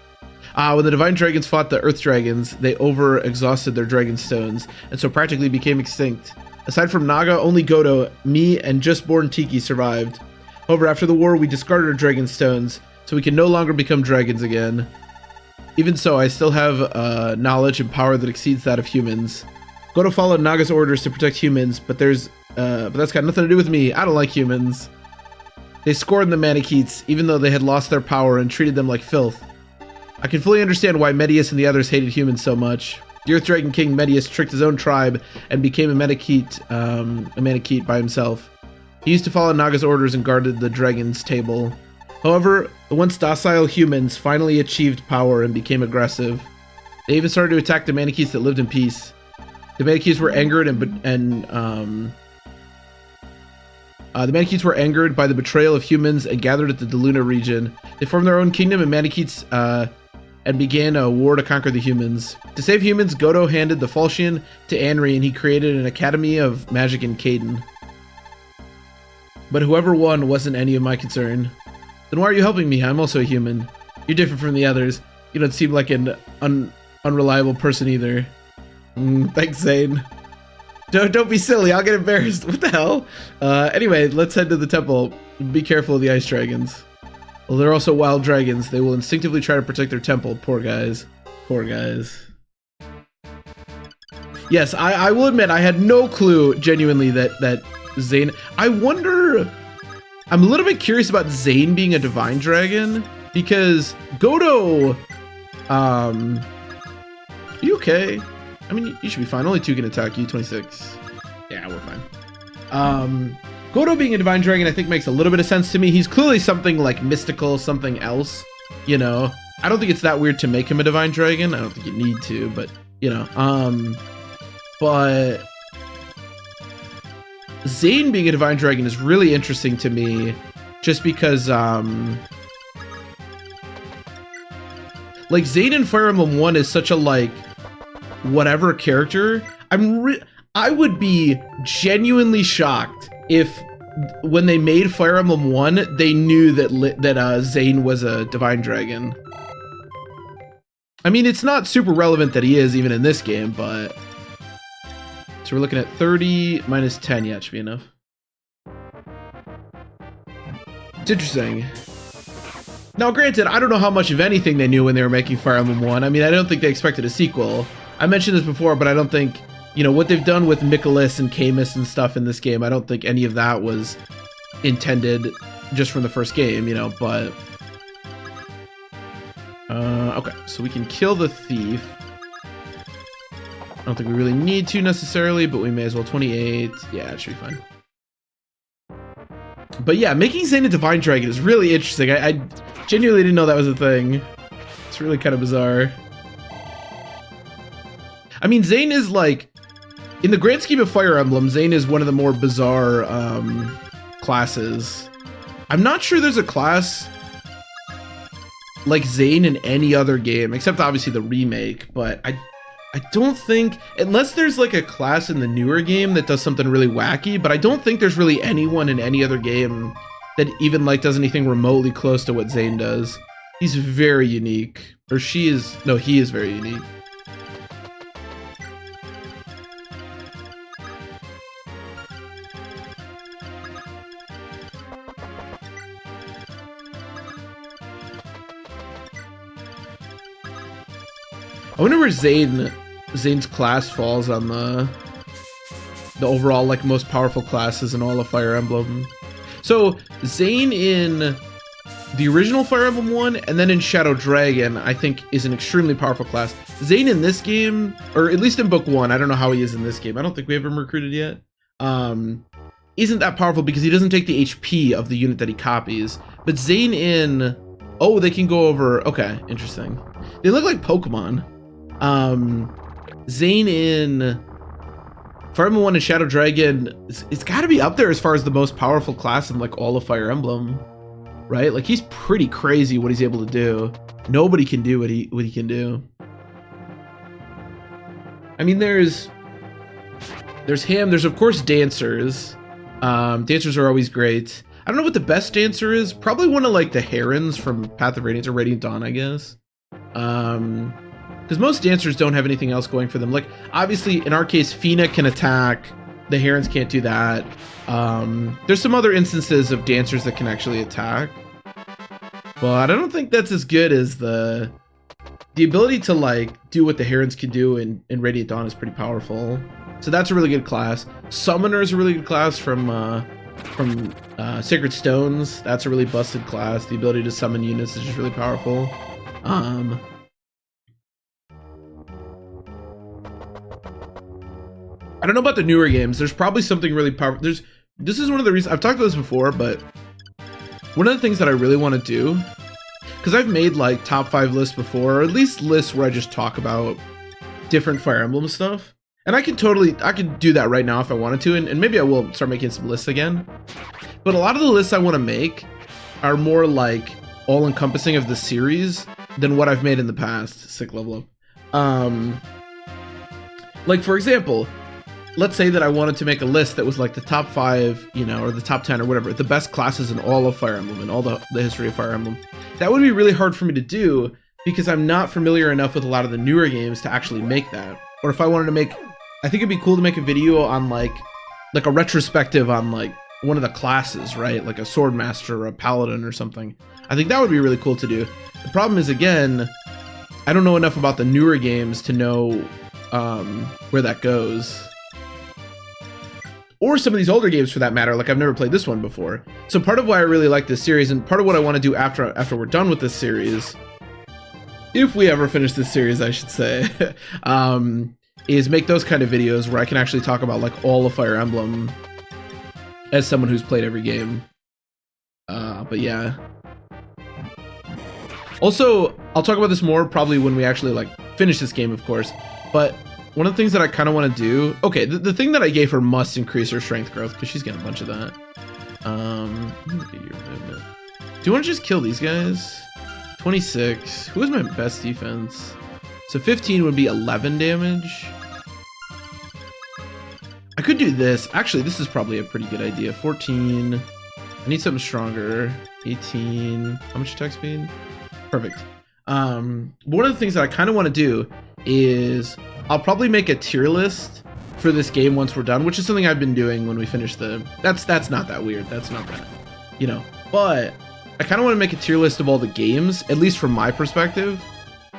When the Divine Dragons fought the Earth Dragons, they over-exhausted their Dragon Stones, and so practically became extinct. Aside from Naga, only Godo, me, and just-born Tiki survived. However, after the war, we discarded our Dragon Stones, so we can no longer become dragons again. Even so, I still have knowledge and power that exceeds that of humans. Godo followed Naga's orders to protect humans, but that's got nothing to do with me. I don't like humans. They scorned the Manicheets, even though they had lost their power and treated them like filth. I can fully understand why Medius and the others hated humans so much. The Earth Dragon King Medius tricked his own tribe and became a Manicheet by himself. He used to follow Naga's orders and guarded the dragon's table. However, the once docile humans finally achieved power and became aggressive. They even started to attack the Manicheets that lived in peace. The Manicheets were angered the Manicheets were angered by the betrayal of humans and gathered at the Deluna region. They formed their own kingdom and Manicheets and began a war to conquer the humans. To save humans, Godo handed the Falchion to Anri and he created an academy of magic in Caden. But whoever won wasn't any of my concern. Then why are you helping me? I'm also a human. You're different from the others. You don't seem like an unreliable person either. Thanks, Zane. Don't be silly. I'll get embarrassed. What the hell? Anyway, let's head to the temple. Be careful of the ice dragons. Well, they're also wild dragons. They will instinctively try to protect their temple. Poor guys. Poor guys. Yes, I will admit I had no clue genuinely that Zane... I wonder... I'm a little bit curious about Zane being a divine dragon because Godo... Are you okay? I mean, you should be fine. Only 2 can attack you. 26. Yeah, we're fine. Godo being a divine dragon, I think makes a little bit of sense to me. He's clearly something like mystical, something else. You know, I don't think it's that weird to make him a divine dragon. I don't think you need to, but you know, but Zane being a divine dragon is really interesting to me, just because, like Zane in Fire Emblem 1 is such a like whatever character. I would be genuinely shocked if when they made Fire Emblem 1 they knew that Zane was a divine dragon. I mean, it's not super relevant that he is even in this game, but so we're looking at 30 minus 10. Yeah, it should be enough. It's interesting. Now, granted, I don't know how much of anything they knew when they were making Fire Emblem 1. I mean, I don't think they expected a sequel. I mentioned this before, but I don't think, you know, what they've done with Michaelis and Camus and stuff in this game, I don't think any of that was intended just from the first game, you know, but... okay, so we can kill the thief. I don't think we really need to necessarily, but we may as well. 28. Yeah, it should be fine. But yeah, making Zane a divine dragon is really interesting. I genuinely didn't know that was a thing. It's really kind of bizarre. I mean, Zane is like, in the grand scheme of Fire Emblem, Zane is one of the more bizarre classes. I'm not sure there's a class like Zane in any other game, except obviously the remake, but I don't think, unless there's like a class in the newer game that does something really wacky, but I don't think there's really anyone in any other game that even like does anything remotely close to what Zane does. He's very unique. Or she is, no, he is very unique. I wonder where Zane's class falls on the overall like most powerful classes in all of Fire Emblem. So Zane in the original Fire Emblem 1 and then in Shadow Dragon, I think is an extremely powerful class. Zane in this game, or at least in book 1, I don't know how he is in this game. I don't think we have him recruited yet. Isn't that powerful because he doesn't take the HP of the unit that he copies. But Zane in, oh, they can go over, okay, interesting. They look like Pokemon. Zane in Fire Emblem 1 and Shadow Dragon, it's gotta be up there as far as the most powerful class in like all of Fire Emblem. Right? Like he's pretty crazy what he's able to do. Nobody can do what he can do. I mean, there's him. There's of course dancers. Dancers are always great. I don't know what the best dancer is. Probably one of like the Herons from Path of Radiance or Radiant Dawn, I guess. Because most dancers don't have anything else going for them. Like obviously in our case, Fina can attack. The Herons can't do that. There's some other instances of dancers that can actually attack, but I don't think that's as good as the ability to like do what the Herons can do in Radiant Dawn is pretty powerful. So that's a really good class. Summoner is a really good class from Sacred Stones. That's a really busted class. The ability to summon units is just really powerful. I don't know about the newer games. There's probably something really powerful. This is one of the reasons I've talked about this before, but one of the things that I really want to do, because I've made like top 5 lists before, or at least lists where I just talk about different Fire Emblem stuff. And I could do that right now if I wanted to, and maybe I will start making some lists again. But a lot of the lists I want to make are more like all-encompassing of the series than what I've made in the past. Sick level up. Like for example, let's say that I wanted to make a list that was like the top 5, you know, or the top 10 or whatever, the best classes in all of Fire Emblem and all the history of Fire Emblem. That would be really hard for me to do because I'm not familiar enough with a lot of the newer games to actually make that. Or if I wanted to make, I think it'd be cool to make a video on like a retrospective on like one of the classes, right? Like a Swordmaster or a Paladin or something. I think that would be really cool to do. The problem is, again, I don't know enough about the newer games to know where that goes. Or some of these older games for that matter, like I've never played this one before. So part of why I really like this series, and part of what I want to do after we're done with this series, if we ever finish this series, I should say, is make those kind of videos where I can actually talk about like all of Fire Emblem as someone who's played every game. But yeah. Also, I'll talk about this more probably when we actually like finish this game, of course. But one of the things that I kind of want to do, okay, the thing that I gave her must increase her strength growth because she's getting a bunch of that. Look at your movement. Do you want to just kill these guys? 26. Who is my best defense? So 15 would be 11 damage. I could do this. Actually, this is probably a pretty good idea. 14. I need something stronger. 18. How much attack speed? Perfect. One of the things that I kind of want to do is I'll probably make a tier list for this game once we're done, which is something I've been doing when we finish the... That's not that weird. That's not that, you know. But I kind of want to make a tier list of all the games, at least from my perspective.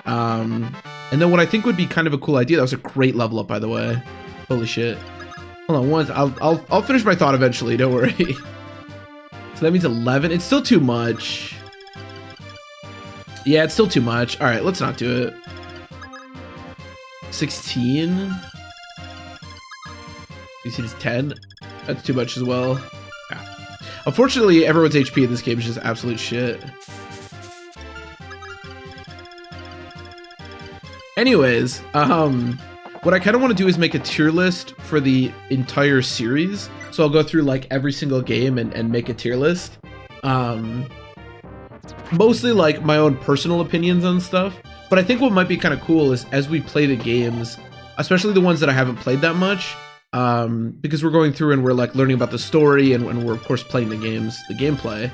And then what I think would be kind of a cool idea, that was a great level up, by the way. Holy shit. Hold on, once I'll finish my thought eventually, don't worry. So that means 11. It's still too much. Yeah, it's still too much. All right, let's not do it. 16. 16 is 10. That's too much as well. Yeah. Unfortunately, everyone's HP in this game is just absolute shit. Anyways, what I kind of want to do is make a tier list for the entire series. So I'll go through like every single game and make a tier list. Mostly like my own personal opinions on stuff. But I think what might be kind of cool is as we play the games, especially the ones that I haven't played that much, because we're going through and we're like learning about the story and we're of course playing the games, the gameplay,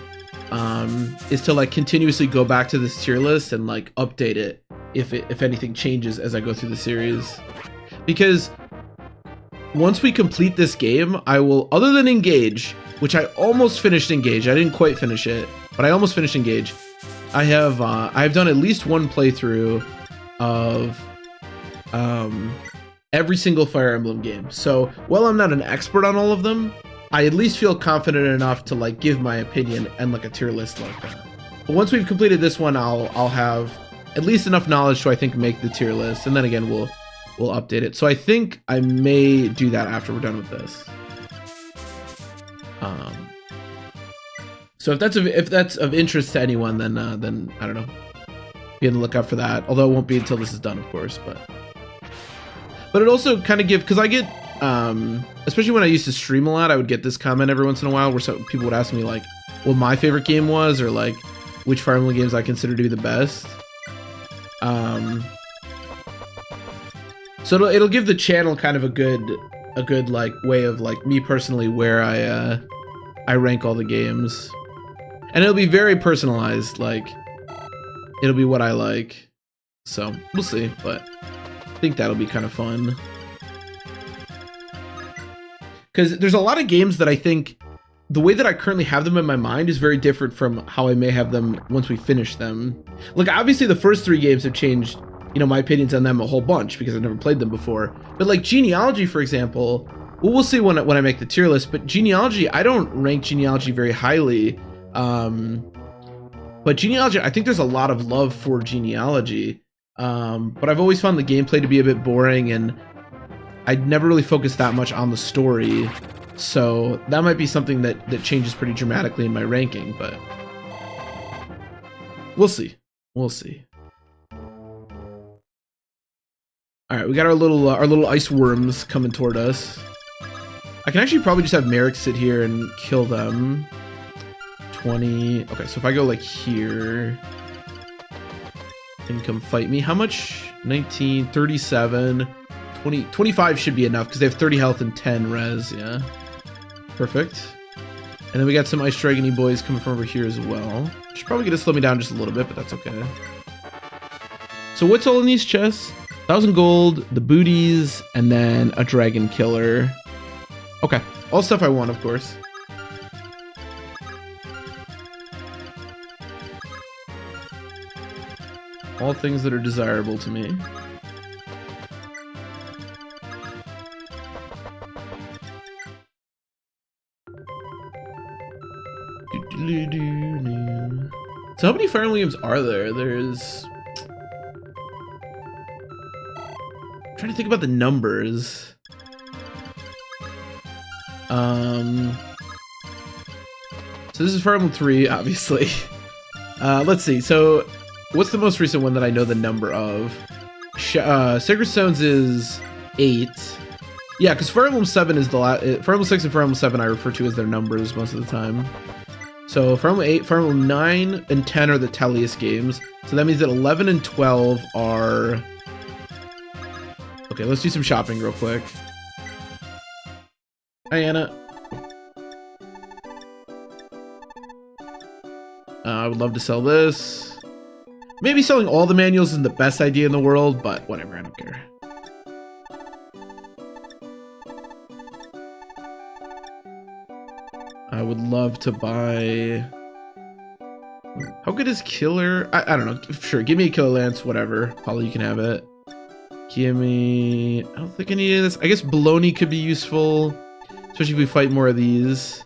is to like continuously go back to this tier list and like update it if anything changes as I go through the series. Because once we complete this game, I will, other than Engage, which I almost finished Engage, I didn't quite finish it, but I almost finished Engage. I've done at least one playthrough of every single Fire Emblem game. So while I'm not an expert on all of them, I at least feel confident enough to like give my opinion and like a tier list like that. But once we've completed this one, I'll have at least enough knowledge to I think make the tier list, and then again we'll update it. So I think I may do that after we're done with this. So if that's of interest to anyone, then I don't know, be on the lookout for that. Although it won't be until this is done, of course. But it also kind of because I get, especially when I used to stream a lot, I would get this comment every once in a while where some people would ask me like what my favorite game was, or like which Fire Emblem games I consider to be the best. So it'll give the channel kind of a good like way of like me personally where I rank all the games. And it'll be very personalized, like it'll be what I like. So we'll see, but I think that'll be kind of fun. Because there's a lot of games that I think the way that I currently have them in my mind is very different from how I may have them once we finish them. Like obviously the first 3 games have changed, you know, my opinions on them a whole bunch because I've never played them before. But like Genealogy, for example, well, we'll see when I make the tier list, but Genealogy, I don't rank Genealogy very highly. But Genealogy, I think there's a lot of love for Genealogy. But I've always found the gameplay to be a bit boring, and I'd never really focused that much on the story. So that might be something that changes pretty dramatically in my ranking, but we'll see. We'll see. All right, we got our little ice worms coming toward us. I can actually probably just have Merrick sit here and kill them. 20. Okay, so if I go like here, and come fight me. How much? 19, 37, 20, 25 should be enough because they have 30 health and 10 res. Yeah, perfect. And then we got some ice dragony boys coming from over here as well. Should probably gonna slow me down just a little bit, but that's okay. So what's all in these chests? 1,000 gold, the booties, and then a dragon killer. Okay, all stuff I want, of course. All things that are desirable to me. So how many Fire Emblem games are there? There's... I'm trying to think about the numbers. So this is Fire Emblem 3, obviously. Let's see. So what's the most recent one that I know the number of? Sacred Stones is 8. Yeah, because Fire Emblem 7 is the last. Fire Emblem 6 and Fire Emblem 7 I refer to as their numbers most of the time. So Fire Emblem 8, Fire Emblem 9, and 10 are the Tellius games. So that means that 11 and 12 are... Okay, let's do some shopping real quick. Hi, Anna. I would love to sell this. Maybe selling all the manuals isn't the best idea in the world, but whatever, I don't care. I would love to buy... How good is Killer? I don't know. Sure, give me a Killer Lance, whatever. Holly, you can have it. Give me... I don't think any of this. I guess Baloney could be useful, especially if we fight more of these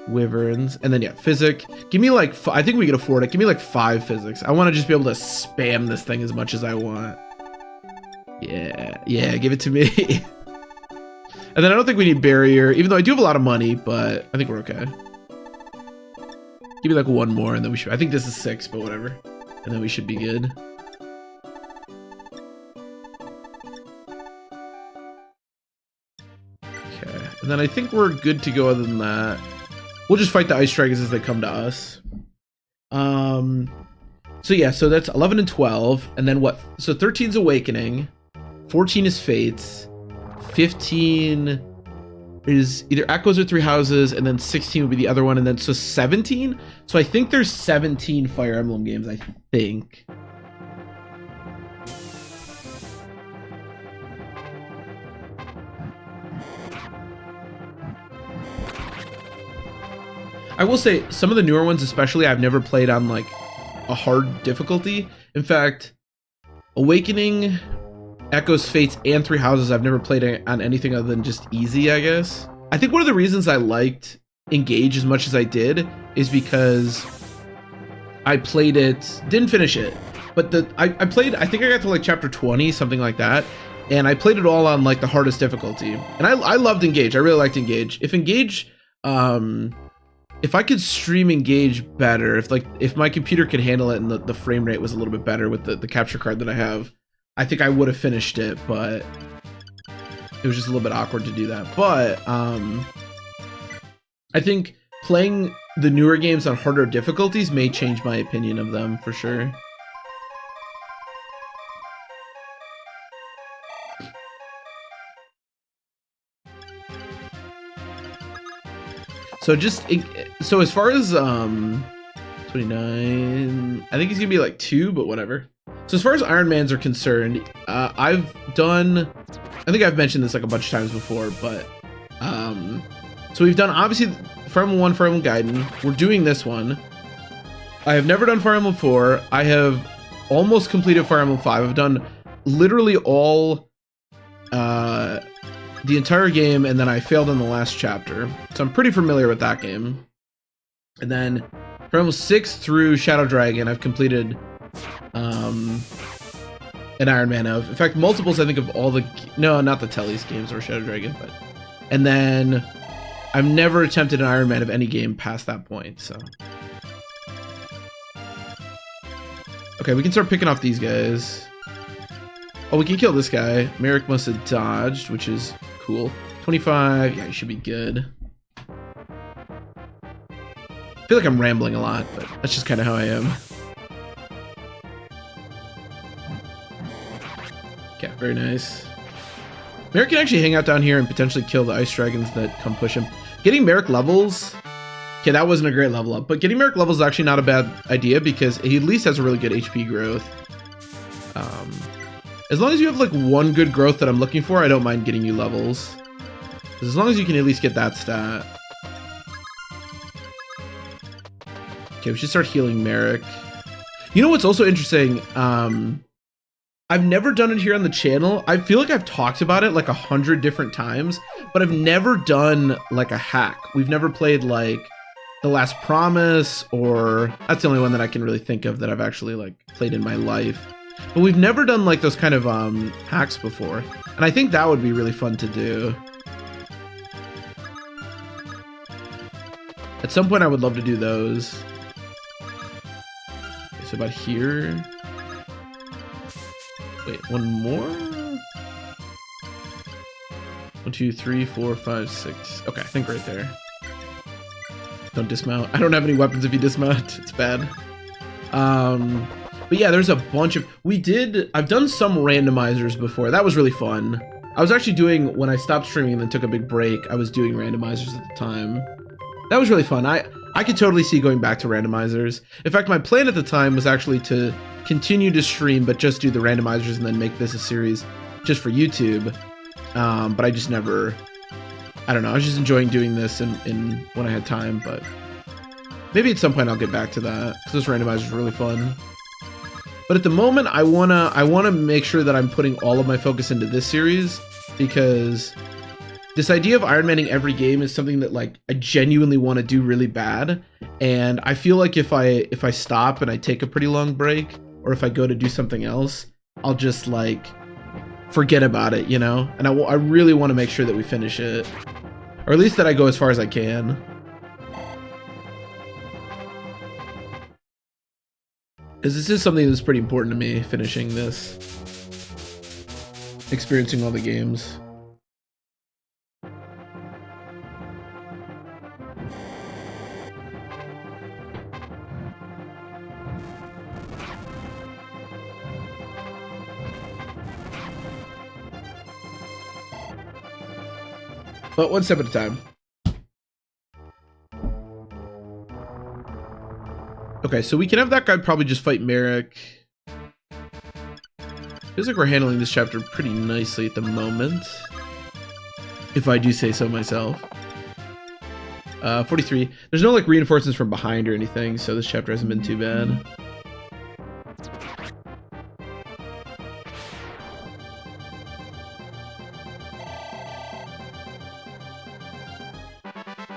wyverns. And then, yeah, Physic. Give me, like... I think we can afford it. Give me, like, 5 Physics. I want to just be able to spam this thing as much as I want. Yeah. Yeah, give it to me. And then I don't think we need Barrier, even though I do have a lot of money, but I think we're okay. Give me, like, 1 more, and then we should... I think this is 6, but whatever. And then we should be good. And then I think we're good to go other than that. We'll just fight the Ice Dragons as they come to us. So yeah, so that's 11 and 12. And then what? So 13's Awakening. 14 is Fates. 15 is either Echoes or Three Houses. And then 16 would be the other one. And then so 17? So I think there's 17 Fire Emblem games, I think. I will say, some of the newer ones especially, I've never played on, like, a hard difficulty. In fact, Awakening... Echoes, Fates, and Three Houses, I've never played on anything other than just easy, I guess. I think one of the reasons I liked Engage as much as I did is because I played it, didn't finish it, but I played, I think I got to like chapter 20, something like that, and I played it all on like the hardest difficulty. And I loved Engage. I really liked Engage. If Engage, if I could stream Engage better, if my computer could handle it and the frame rate was a little bit better with the capture card that I have, I think I would have finished it, but it was just a little bit awkward to do that. But I think playing the newer games on harder difficulties may change my opinion of them for sure. So so as far as 29, I think he's gonna be like 2, but whatever. So as far as Iron Mans are concerned, I've done, I think I've mentioned this like a bunch of times before, but so we've done obviously Fire Emblem 1, Fire Emblem Gaiden. We're doing this one. I have never done Fire Emblem 4. I have almost completed Fire Emblem 5. I've done literally all the entire game, and then I failed in the last chapter. So I'm pretty familiar with that game. And then Fire Emblem 6 through Shadow Dragon, I've completed an Iron Man of. In fact, multiples I think of all the, no, not the Telly's games or Shadow Dragon, but, and then I've never attempted an Iron Man of any game past that point, so. Okay, we can start picking off these guys. Oh, we can kill this guy. Merrick must have dodged, which is cool. 25, yeah, he should be good. I feel like I'm rambling a lot, but that's just kind of how I am. Okay, very nice. Merrick can actually hang out down here and potentially kill the ice dragons that come push him. Getting Merrick levels, okay, that wasn't a great level up, but getting Merrick levels is actually not a bad idea because he at least has a really good HP growth. As long as you have like one good growth that I'm looking for, I don't mind getting you levels. As long as you can at least get that stat. Okay, we should start healing Merrick. You know what's also interesting? I've never done it here on the channel. I feel like I've talked about it like 100 different times, but I've never done like a hack. We've never played like The Last Promise, or that's the only one that I can really think of that I've actually like played in my life. But we've never done like those kind of hacks before. And I think that would be really fun to do. At some point I would love to do those. Okay, so about here. Wait, one more? 1, 2, 3, 4, 5, 6. Okay, I think right there. Don't dismount. I don't have any weapons if you dismount. It's bad. But yeah, there's a bunch of... I've done some randomizers before. That was really fun. I was actually doing... When I stopped streaming and then took a big break, I was doing randomizers at the time. That was really fun. I could totally see going back to randomizers. In fact, my plan at the time was actually to continue to stream, but just do the randomizers and then make this a series just for YouTube. But I just never... I don't know. I was just enjoying doing this in when I had time, but maybe at some point I'll get back to that because those randomizers are really fun. But at the moment, I wanna make sure that I'm putting all of my focus into this series because this idea of Iron Manning every game is something that like I genuinely want to do really bad, and I feel like if I stop and I take a pretty long break, or if I go to do something else, I'll just like forget about it, you know? And I really want to make sure that we finish it, or at least that I go as far as I can. Because this is something that's pretty important to me, finishing this, experiencing all the games. But one step at a time. Okay, so we can have that guy probably just fight Merrick. Feels like we're handling this chapter pretty nicely at the moment, if I do say so myself. 43. There's no like reinforcements from behind or anything, so this chapter hasn't been too bad.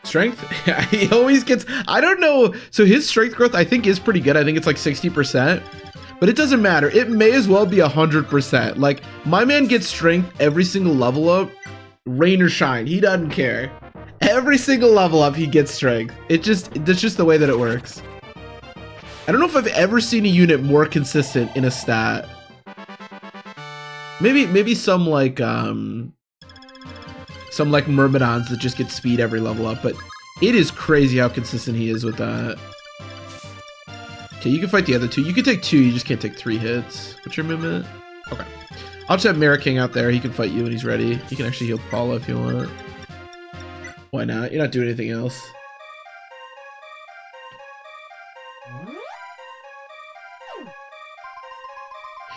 Strength? He always gets, I don't know. So his strength growth, I think, is pretty good. I think it's like 60%, but it doesn't matter. It may as well be 100%. Like, my man gets strength every single level up, rain or shine. He doesn't care. Every single level up, he gets strength. That's just the way that it works. I don't know if I've ever seen a unit more consistent in a stat. Maybe some like Myrmidons that just get speed every level up, but it is crazy how consistent he is with that. Okay, you can fight the other two. You can take 2, you just can't take 3 hits. What's your movement? Okay. I'll just have Miraking out there. He can fight you when he's ready. You can actually heal Paula if you want. Why not? You're not doing anything else.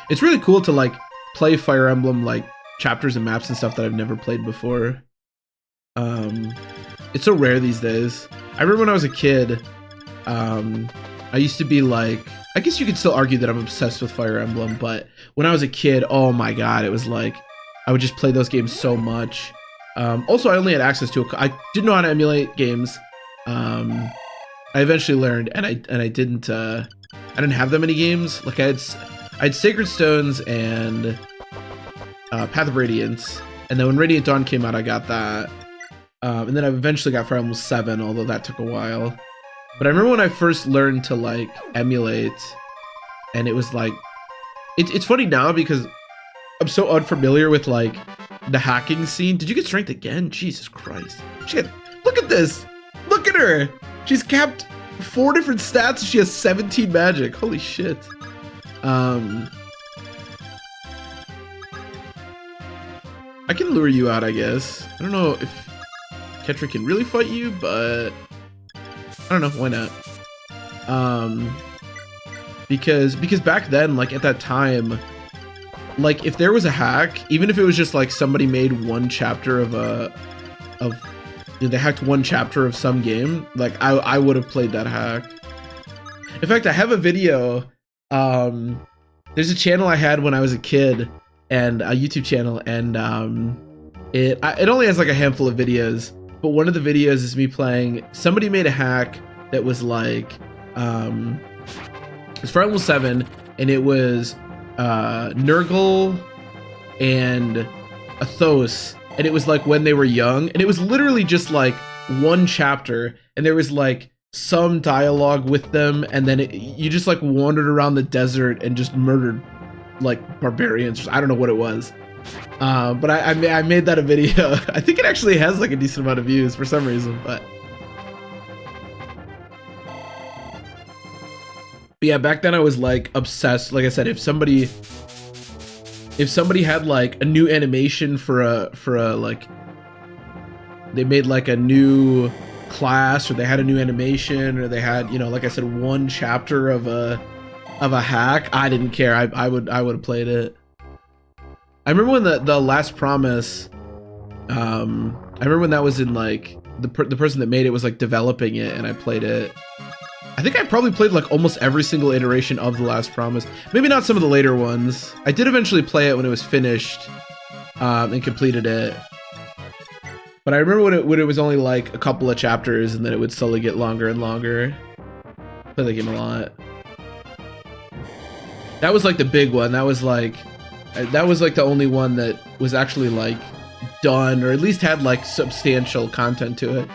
It's really cool to like play Fire Emblem like chapters and maps and stuff that I've never played before. It's so rare these days. I remember when I was a kid, I used to be like, I guess you could still argue that I'm obsessed with Fire Emblem, but when I was a kid, oh my god, it was like, I would just play those games so much. Also, I only had access to I didn't know how to emulate games. I eventually learned, and I didn't have that many games. Like I had Sacred Stones and Path of Radiance, and then when Radiant Dawn came out, I got that. And then I eventually got Fire Emblem 7, although that took a while. But I remember when I first learned to like emulate, and it was like, it's funny now because I'm so unfamiliar with like the hacking scene. Did you get strength again? Jesus Christ. Look at this. Look at her. She's capped 4 different stats and she has 17 magic. Holy shit. I can lure you out, I guess. I don't know if Ketra can really fight you, but I don't know, why not? Because back then, like at that time, like if there was a hack, even if it was just like somebody made one chapter they hacked one chapter of some game, like I would have played that hack. In fact, I have a video. There's a channel I had when I was a kid, and a YouTube channel, and it only has like a handful of videos, but one of the videos is me playing. Somebody made a hack that was like it's Fire Emblem 7, and it was Nurgle and Athos, and it was like when they were young, and it was literally just like one chapter, and there was like some dialogue with them, and then you just like wandered around the desert and just murdered like barbarians. I don't know what it was, but I made that a video. I think it actually has like a decent amount of views for some reason, but yeah, back then I was like obsessed. Like I said, if somebody had like a new animation for a like, they made like a new class, or they had a new animation, or they had, you know, like I said, one chapter of a hack, I didn't care. I would have played it. I remember when the Last Promise, I remember when that was in like the person that made it was like developing it, and I played it. I think I probably played like almost every single iteration of The Last Promise. Maybe not some of the later ones. I did eventually play it when it was finished, and completed it. But I remember when it was only like a couple of chapters, and then it would slowly get longer and longer. I played the game a lot. That was like the big one. That was like the only one that was actually like done, or at least had like substantial content to it.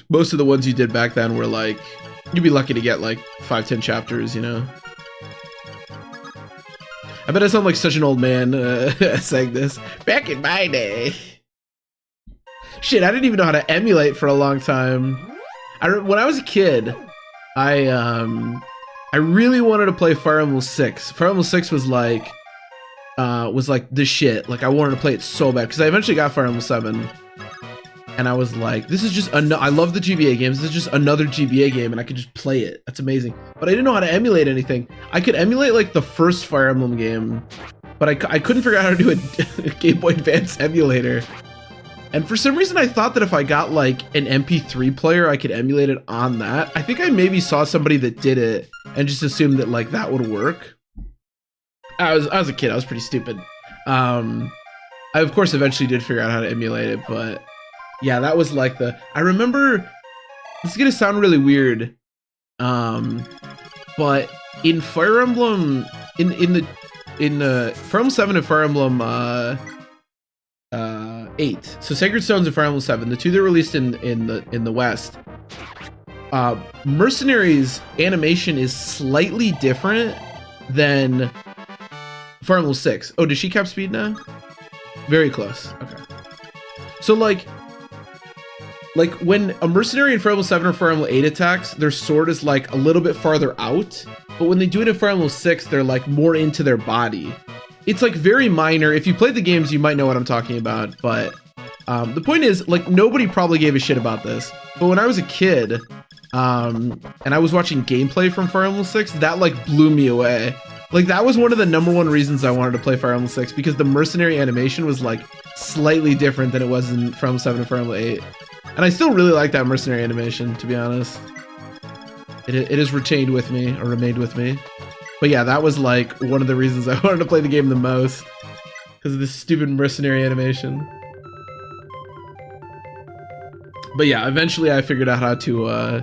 Most of the ones you did back then were like, you'd be lucky to get like 5-10 chapters, you know? I bet I sound like such an old man saying this. Back in my day. Shit, I didn't even know how to emulate for a long time. When I was a kid, I really wanted to play Fire Emblem 6. Fire Emblem 6 was like the shit. Like I wanted to play it so bad, because I eventually got Fire Emblem 7. And I was like, this is just I love the GBA games. This is just another GBA game, and I could just play it. That's amazing. But I didn't know how to emulate anything. I could emulate like the first Fire Emblem game, but I couldn't figure out how to do a Game Boy Advance emulator. And for some reason, I thought that if I got like an MP3 player, I could emulate it on that. I think I maybe saw somebody that did it and just assumed that like that would work. I was a kid. I was pretty stupid. I of course eventually did figure out how to emulate it, but Yeah, that was like I remember, this is gonna sound really weird, but in Fire Emblem, in Fire Emblem 7 and Fire Emblem 8, so Sacred Stones and Fire Emblem 7, the two that were released in the West, Mercenaries animation is slightly different than Fire Emblem 6. Oh, does she cap speed now? Very close. Okay. So like when a mercenary in Fire Emblem 7 or Fire Emblem 8 attacks, their sword is like a little bit farther out. But when they do it in Fire Emblem 6, they're like more into their body. It's like very minor. If you played the games, you might know what I'm talking about. But the point is, like, nobody probably gave a shit about this. But when I was a kid, and I was watching gameplay from Fire Emblem 6, that like blew me away. Like, that was one of the #1 reasons I wanted to play Fire Emblem 6, because the mercenary animation was like slightly different than it was in Fire Emblem 7 and Fire Emblem 8. And I still really like that mercenary animation, to be honest. It has retained with me, or remained with me. But yeah, that was like one of the reasons I wanted to play the game the most, because of this stupid mercenary animation. But yeah, eventually I figured out how to, I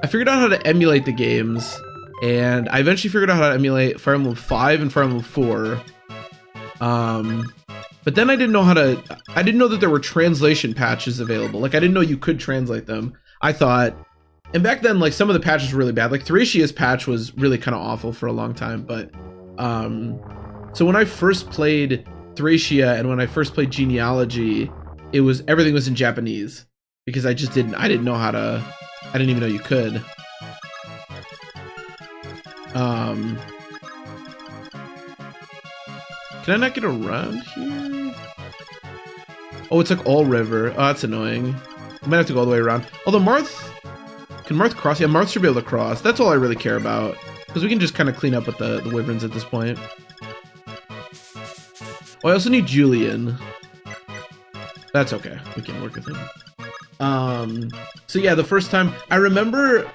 figured out how to emulate the games, and I eventually figured out how to emulate Fire Emblem 5 and Fire Emblem 4. But then I didn't know that there were translation patches available. Like, I didn't know you could translate them. I thought, and back then, like, some of the patches were really bad. Like, Thrasia's patch was really kind of awful for a long time. But, so when I first played Thracia and when I first played Genealogy, everything was in Japanese, because I didn't know how to, I didn't even know you could. Can I not get around here? Oh, it's like all river. Oh, that's annoying. I might have to go all the way around. Although can Marth cross? Yeah, Marth should be able to cross. That's all I really care about, because we can just kind of clean up with the wyverns at this point. Oh, I also need Julian. That's okay. We can work with him. So yeah, the first time I remember,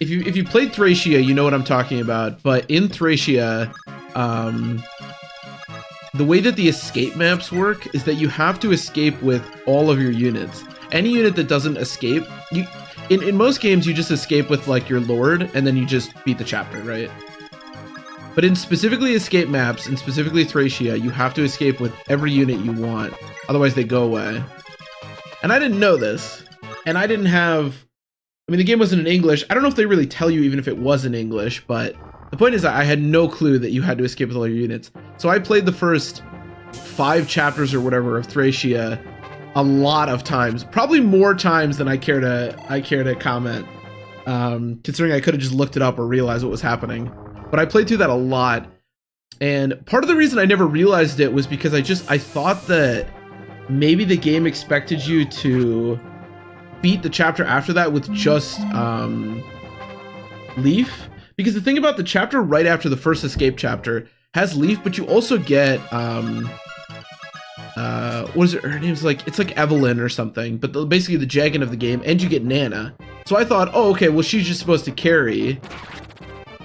if you played Thracia, you know what I'm talking about. But in Thracia, the way that the escape maps work is that you have to escape with all of your units. Any unit that doesn't escape, in most games you just escape with like your lord, and then you just beat the chapter, right? But in specifically escape maps, and specifically Thracia, you have to escape with every unit you want, otherwise they go away. And I didn't know this, and I didn't have, I mean, the game wasn't in English. I don't know if they really tell you even if it was in English, but the point is that I had no clue that you had to escape with all your units. So I played the first 5 chapters or whatever of Thracia a lot of times, probably more times than I care to comment, considering I could have just looked it up or realized what was happening. But I played through that a lot, and part of the reason I never realized it was because I thought that maybe the game expected you to beat the chapter after that with just Leaf. Because the thing about the chapter right after the first escape chapter has Leaf, but you also get, what is it, her name's like, it's like Evelyn or something, but basically the Jagan of the game, and you get Nana. So I thought, oh, okay, well, she's just supposed to carry,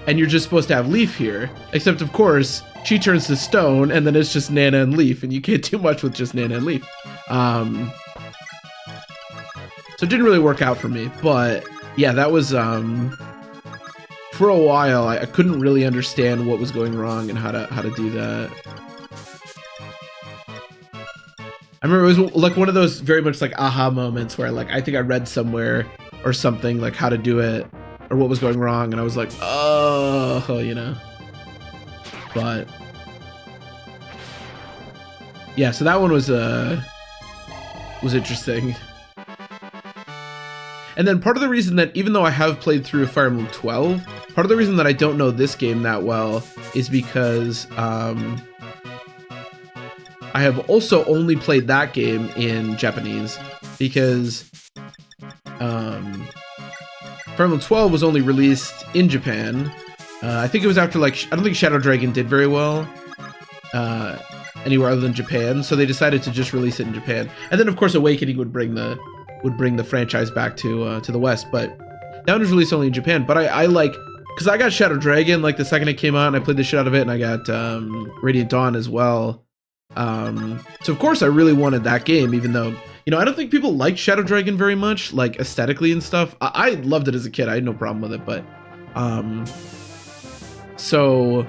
and you're just supposed to have Leaf here. Except, of course, she turns to stone, and then it's just Nana and Leaf, and you can't do much with just Nana and Leaf. So it didn't really work out for me, but yeah, that was, for a while, I couldn't really understand what was going wrong and how to do that. I remember it was like one of those very much like aha moments where like I think I read somewhere or something like how to do it or what was going wrong, and I was like, oh, you know. But yeah, so that one was interesting. And then part of the reason that, even though I have played through Fire Emblem 12, part of the reason that I don't know this game that well is because I have also only played that game in Japanese, because Fire Emblem 12 was only released in Japan. I think it was after, like, I don't think Shadow Dragon did very well anywhere other than Japan, so they decided to just release it in Japan. And then, of course, Awakening would bring the franchise back to the West, but that one was released only in Japan. But I like, because I got Shadow Dragon like the second it came out, and I played the shit out of it, and I got Radiant Dawn as well. So of course I really wanted that game, even though, you know, I don't think people like Shadow Dragon very much, like aesthetically and stuff. I loved it as a kid. I had no problem with it, but so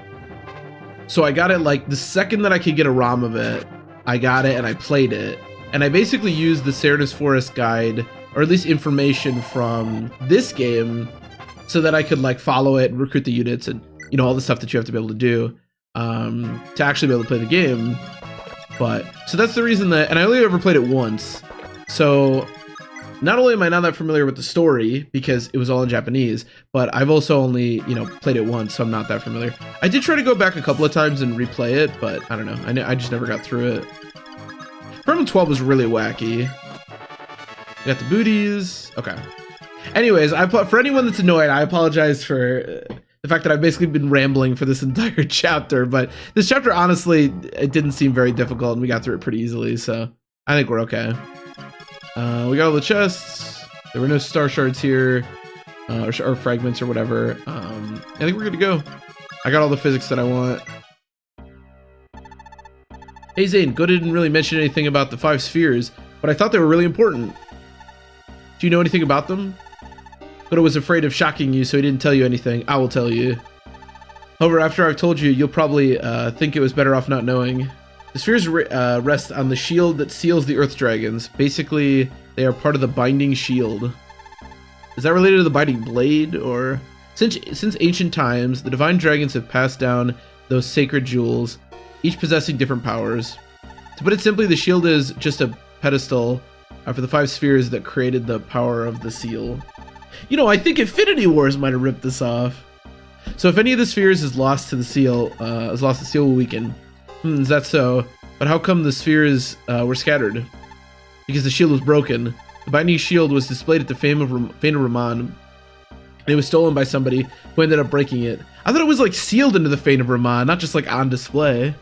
I got it like the second that I could get a ROM of it, I got it and I played it. And I basically used the Cernus Forest guide, or at least information from this game, so that I could like follow it and recruit the units and, you know, all the stuff that you have to be able to do to actually be able to play the game. But so that's the reason that, and I only ever played it once. So not only am I not that familiar with the story because it was all in Japanese, but I've also only, you know, played it once, so I'm not that familiar. I did try to go back a couple of times and replay it, but I don't know. I just never got through it. Emblem 12 was really wacky. Got the booties. Okay. Anyways, for anyone that's annoyed, I apologize for the fact that I've basically been rambling for this entire chapter, but this chapter, honestly, it didn't seem very difficult, and we got through it pretty easily, so I think we're okay. We got all the chests. There were no star shards here, or fragments or whatever. I think we're good to go. I got all the physics that I want. Hey Zane, Go didn't really mention anything about the 5 spheres, but I thought they were really important. Do you know anything about them? Godo was afraid of shocking you, so he didn't tell you anything. I will tell you. However, after I've told you, you'll probably think it was better off not knowing. The spheres rest on the shield that seals the Earth Dragons. Basically, they are part of the Binding Shield. Is that related to the Binding Blade, or... Since ancient times, the Divine Dragons have passed down those sacred jewels, each possessing different powers. To put it simply, the shield is just a pedestal for the 5 spheres that created the power of the seal. You know, I think Infinity Wars might have ripped this off. So if any of the spheres is lost to the seal, the seal will weaken. Is that so? But how come the spheres were scattered? Because the shield was broken. The binding shield was displayed at the Fane of Ramon, and it was stolen by somebody who ended up breaking it. I thought it was like sealed into the Fane of Ramon, not just like on display.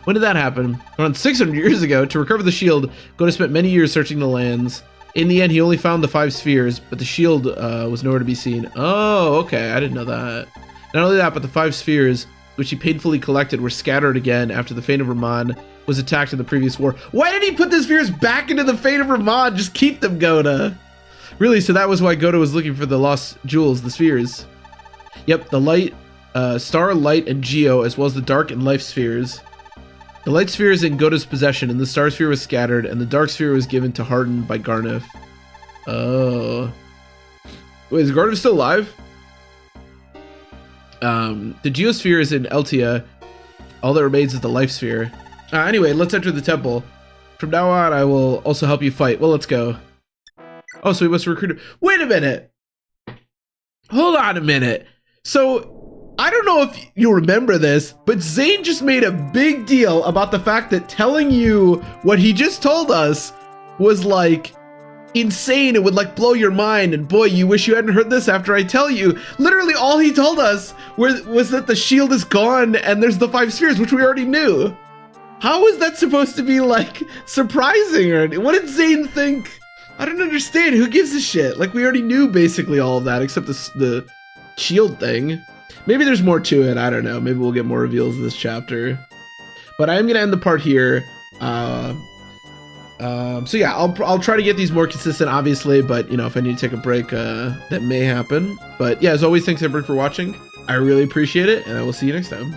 When did that happen? Around 600 years ago. To recover the shield, Godo spent many years searching the lands. In the end, he only found the 5 spheres, but the shield was nowhere to be seen. Oh, okay, I didn't know that. Not only that, but the 5 spheres, which he painfully collected, were scattered again after the Fane of Ramon was attacked in the previous war. Why did he put the spheres back into the Fane of Ramon? Just keep them, Godo. Really, so that was why Godo was looking for the lost jewels, the spheres. Yep, the light, star, light, and geo, as well as the dark and life spheres. The light sphere is in Godo's possession, and the star sphere was scattered, and the dark sphere was given to Harden by Garneth. Oh. Wait, is Garneth still alive? The geosphere is in Eltia. All that remains is the life sphere. Anyway, let's enter the temple. From now on, I will also help you fight. Well, let's go. Oh, so we must recruit. Wait a minute. Hold on a minute. So, I don't know if you remember this, but Zane just made a big deal about the fact that telling you what he just told us was like insane. It would like blow your mind, and boy, you wish you hadn't heard this after I tell you. Literally all he told us was that the shield is gone and there's the 5 spheres, which we already knew. How is that supposed to be like surprising? Or what did Zane think? I don't understand. Who gives a shit? Like, we already knew basically all of that except the shield thing. Maybe there's more to it. I don't know. Maybe we'll get more reveals in this chapter. But I am going to end the part here. So yeah, I'll try to get these more consistent, obviously, but you know, if I need to take a break, that may happen. But yeah, as always, thanks everybody for watching. I really appreciate it, and I will see you next time.